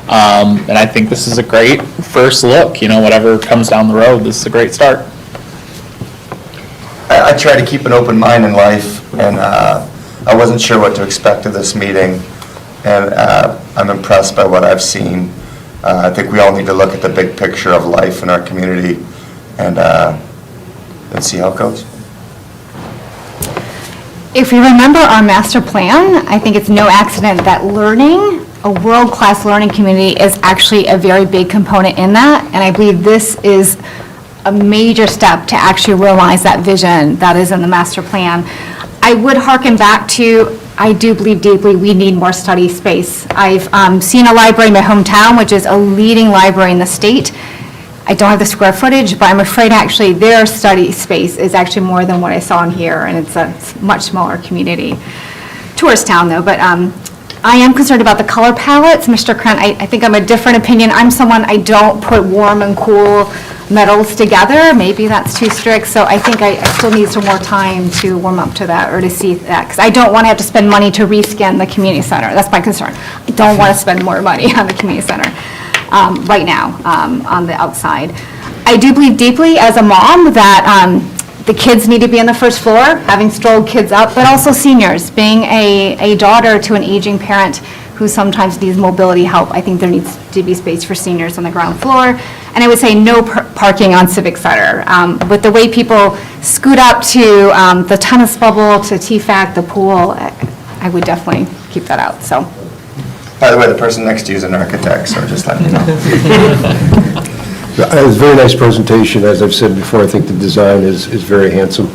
Speaker 5: And I think this is a great first look. Whatever comes down the road, this is a great start.
Speaker 21: I try to keep an open mind in life, and I wasn't sure what to expect of this meeting, and I'm impressed by what I've seen. I think we all need to look at the big picture of life in our community and see how it goes.
Speaker 16: If we remember our master plan, I think it's no accident that learning, a world-class learning community, is actually a very big component in that. And I believe this is a major step to actually realize that vision that is in the master plan. I would hearken back to, I do believe deeply we need more study space. I've seen a library in my hometown, which is a leading library in the state. I don't have the square footage, but I'm afraid actually their study space is actually more than what I saw in here, and it's a much smaller community. Tourist town, though, but I am concerned about the color palettes. Mr. Krent, I think I'm a different opinion. I'm someone, I don't put warm and cool metals together. Maybe that's too strict, so I think I still need some more time to warm up to that or to see that, because I don't want to have to spend money to reskin the community center. That's my concern. I don't want to spend more money on the community center right now on the outside. I do believe deeply as a mom that the kids need to be on the first floor, having strolled kids up, but also seniors. Being a daughter to an aging parent who sometimes needs mobility help, I think there needs to be space for seniors on the ground floor. And I would say no parking on Civic Center. With the way people scoot up to the tennis bubble, to TFAC, the pool, I would definitely keep that out, so.
Speaker 21: By the way, the person next to you is an architect, so just let me know.
Speaker 19: It was a very nice presentation. As I've said before, I think the design is very handsome.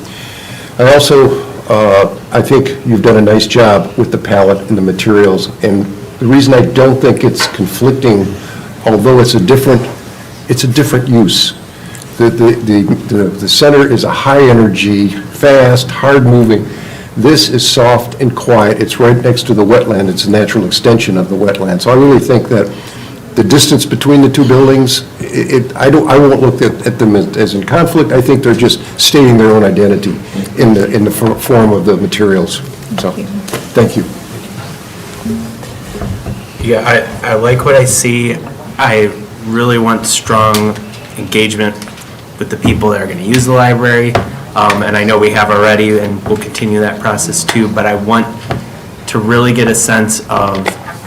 Speaker 19: I also, I think you've done a nice job with the palette and the materials, and the reason I don't think it's conflicting, although it's a different use. The center is a high-energy, fast, hard-moving. This is soft and quiet. It's right next to the wetland. It's a natural extension of the wetland. So I really think that the distance between the two buildings, I won't look at them as in conflict. I think they're just stating their own identity in the form of the materials. So, thank you.
Speaker 6: Yeah, I like what I see. I really want strong engagement with the people that are going to use the library. And I know we have already, and we'll continue that process too, but I want to really get a sense of,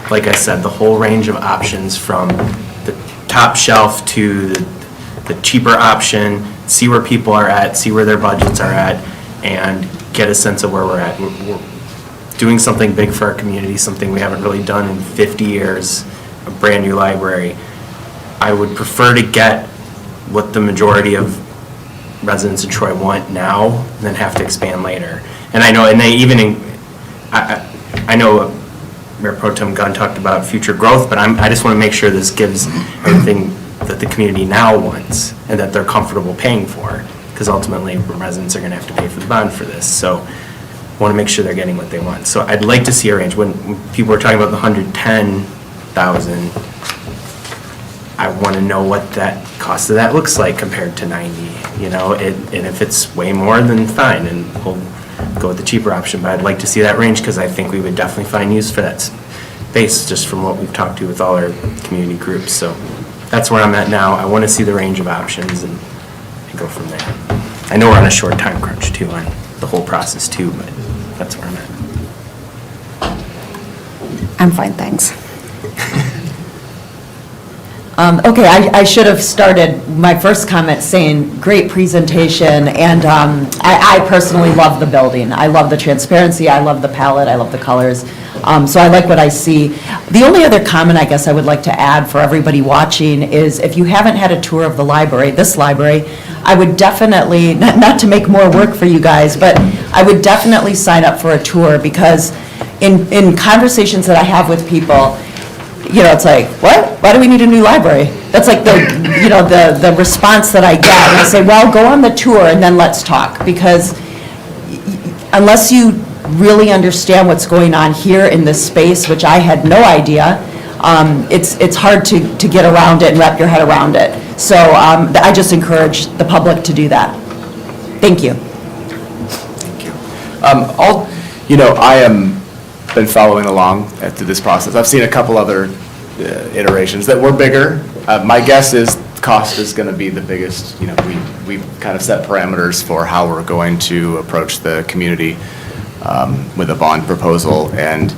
Speaker 6: like I said, the whole range of options from the top shelf to the cheaper option, see where people are at, see where their budgets are at, and get a sense of where we're at. We're doing something big for our community, something we haven't really done in 50 years, a brand new library. I would prefer to get what the majority of residents of Troy want now and then have to expand later. And I know, and they even, I know Mayor Pro Tem Gunn talked about future growth, but I just want to make sure this gives everything that the community now wants and that they're comfortable paying for, because ultimately residents are going to have to pay for the bond for this. So I want to make sure they're getting what they want. So I'd like to see a range. When people are talking about the 110,000, I want to know what that cost of that looks like compared to 90, and if it's way more, then fine, and we'll go with the cheaper option, but I'd like to see that range, because I think we would definitely find use for that space, just from what we've talked to with all our community groups. So that's where I'm at now. I want to see the range of options and go from there. I know we're on a short time crunch too on the whole process too, but that's where I'm at.
Speaker 18: I'm fine, thanks.
Speaker 13: Okay, I should have started my first comment saying, great presentation, and I personally love the building. I love the transparency, I love the palette, I love the colors, so I like what I see. The only other comment I guess I would like to add for everybody watching is, if you haven't had a tour of the library, this library, I would definitely, not to make more work for you guys, but I would definitely sign up for a tour, because in conversations that I have with people, it's like, what? Why do we need a new library? That's like the response that I get. And I say, well, go on the tour and then let's talk. Because unless you really understand what's going on here in this space, which I had no idea, it's hard to get around it and wrap your head around it. So I just encourage the public to do that. Thank you.
Speaker 10: Thank you. I am been following along through this process. I've seen a couple other iterations that were bigger. My guess is cost is going to be the biggest. We've kind of set parameters for how we're going to approach the community with a bond proposal, and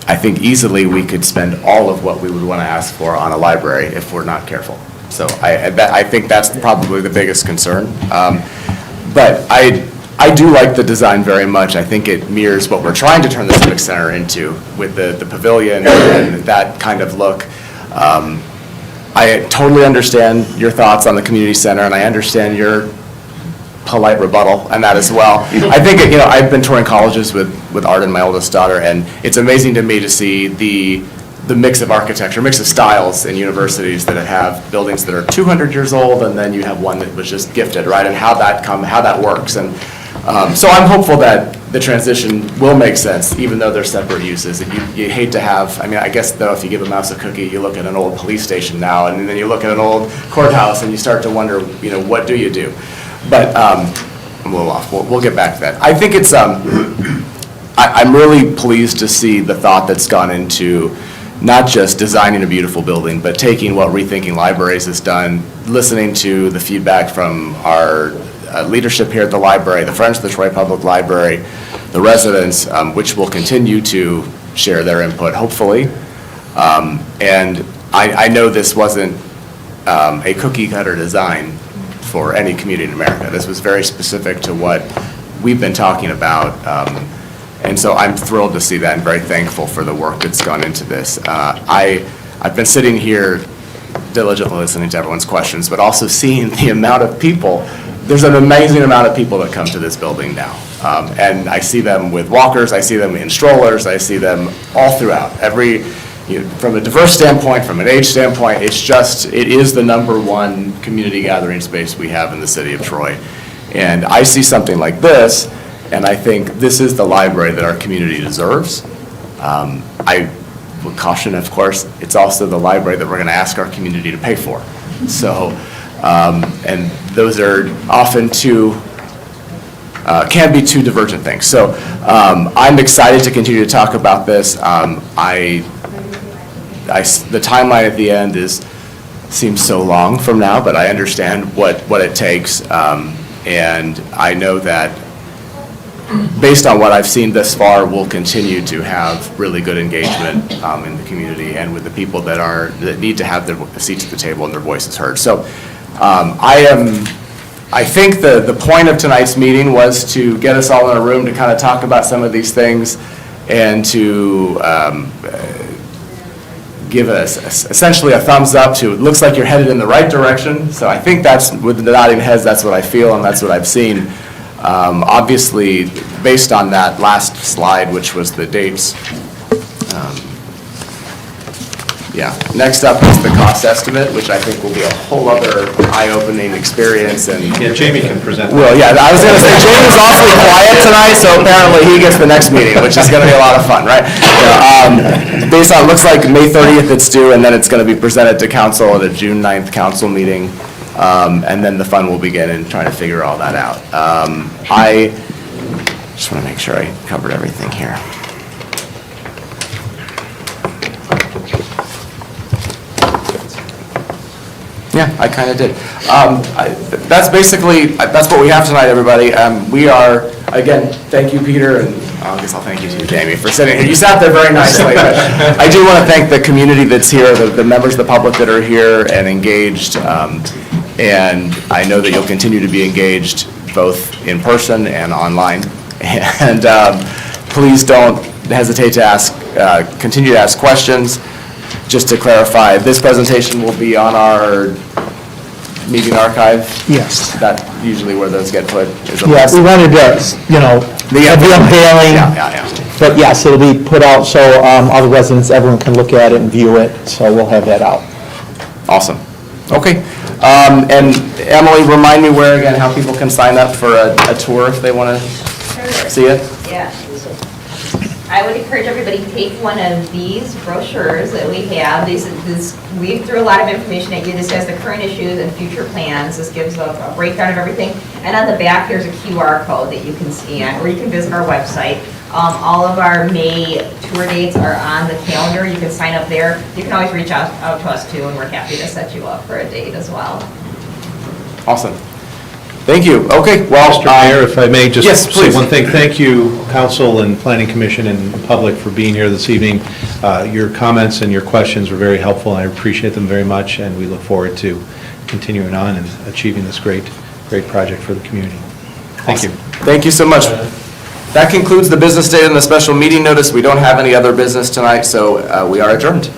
Speaker 10: I think easily we could spend all of what we would want to ask for on a library if we're not careful. So I think that's probably the biggest concern. But I do like the design very much. I think it mirrors what we're trying to turn the Civic Center into with the pavilion and that kind of look. I totally understand your thoughts on the community center, and I understand your polite rebuttal on that as well. I think, I've been touring colleges with Arden, my oldest daughter, and it's amazing to me to see the mix of architecture, mix of styles in universities that have buildings that are 200 years old, and then you have one that was just gifted, right? And how that works. And so I'm hopeful that the transition will make sense, even though they're separate uses. And you hate to have, I guess though, if you give a mouse a cookie, you look at an old police station now, and then you look at an old courthouse, and you start to wonder, what do you do? But I'm a little off. We'll get back to that. I think it's, I'm really pleased to see the thought that's gone into not just designing a beautiful building, but taking what Rethinking Libraries has done, listening to the feedback from our leadership here at the library, the Friends of the Troy Public Library, the residents, which will continue to share their input, hopefully. And I know this wasn't a cookie cutter design for any community in America. This was very specific to what we've been talking about. And so I'm thrilled to see that and very thankful for the work that's gone into this. I've been sitting here diligently listening to everyone's questions, but also seeing the amount of people. There's an amazing amount of people that come to this building now. And I see them with walkers, I see them in strollers, I see them all throughout. From a diverse standpoint, from an age standpoint, it is the #1 community gathering space we have in the city of Troy. And I see something like this, and I think this is the library that our community deserves. I would caution, of course, it's also the library that we're going to ask our community to pay for. So, and those are often can be two divergent things. So I'm excited to continue to talk about this. The timeline at the end seems so long from now, but I understand what it takes. And I know that based on what I've seen thus far, we'll continue to have really good engagement in the community and with the people that need to have their seats at the table and their voices heard. So I think the point of tonight's meeting was to get us all in a room to kind of talk about some of these things and to give us essentially a thumbs up to, it looks like you're headed in the right direction. So I think that's, with the nodding heads, that's what I feel and that's what I've seen. Obviously, based on that last slide, which was the dates. Yeah, next up is the cost estimate, which I think will be a whole other eye-opening experience and.
Speaker 15: Yeah, Jamie can present.
Speaker 10: Well, yeah, I was going to say, Jamie's awfully quiet tonight, so apparently he gets the next meeting, which is going to be a lot of fun, right? Based on, looks like May 30th it's due, and then it's going to be presented to council at a June 9th council meeting, and then the fun will begin in trying to figure all that out. I just want to make sure I covered everything here. Yeah, I kind of did. That's basically, that's what we have tonight, everybody. We are, again, thank you, Peter, and I guess I'll thank you too, Jamie, for sitting here. You sat there very nicely. But I do want to thank the community that's here, the members of the public that are here and engaged. And I know that you'll continue to be engaged both in person and online. And please don't hesitate to ask, continue to ask questions. Just to clarify, this presentation will be on our meeting archive?
Speaker 1: Yes.
Speaker 10: That's usually where those get put?
Speaker 3: Yeah, we wanted to, have the unveiling.
Speaker 10: Yeah.
Speaker 3: But yes, it'll be put out so all the residents, everyone can look at it and view it, so we'll have that out.
Speaker 10: Awesome. Okay. And Emily, remind me where again, how people can sign up for a tour if they want to see it?
Speaker 22: Yeah. I would encourage everybody to take one of these brochures that we have. We threw a lot of information at you. This has the current issues and future plans. This gives a breakdown of everything. And on the back, there's a QR code that you can scan, or you can visit our website. All of our May tour dates are on the calendar. You can sign up there. You can always reach out to us too, and we're happy to set you up for a date as well.
Speaker 10: Awesome. Thank you. Okay, well.
Speaker 15: Mr. Mayor, if I may just
Speaker 10: yes,
Speaker 15: say
Speaker 10: please.
Speaker 15: one thing. Thank you, council and planning commission and public for being here this evening. Your comments and your questions were very helpful. I appreciate them very much, and we look forward to continuing on and achieving this great project for the community. Thank you.
Speaker 10: Thank you so much. That concludes the business day and the special meeting notice. We don't have any other business tonight, so we are adjourned.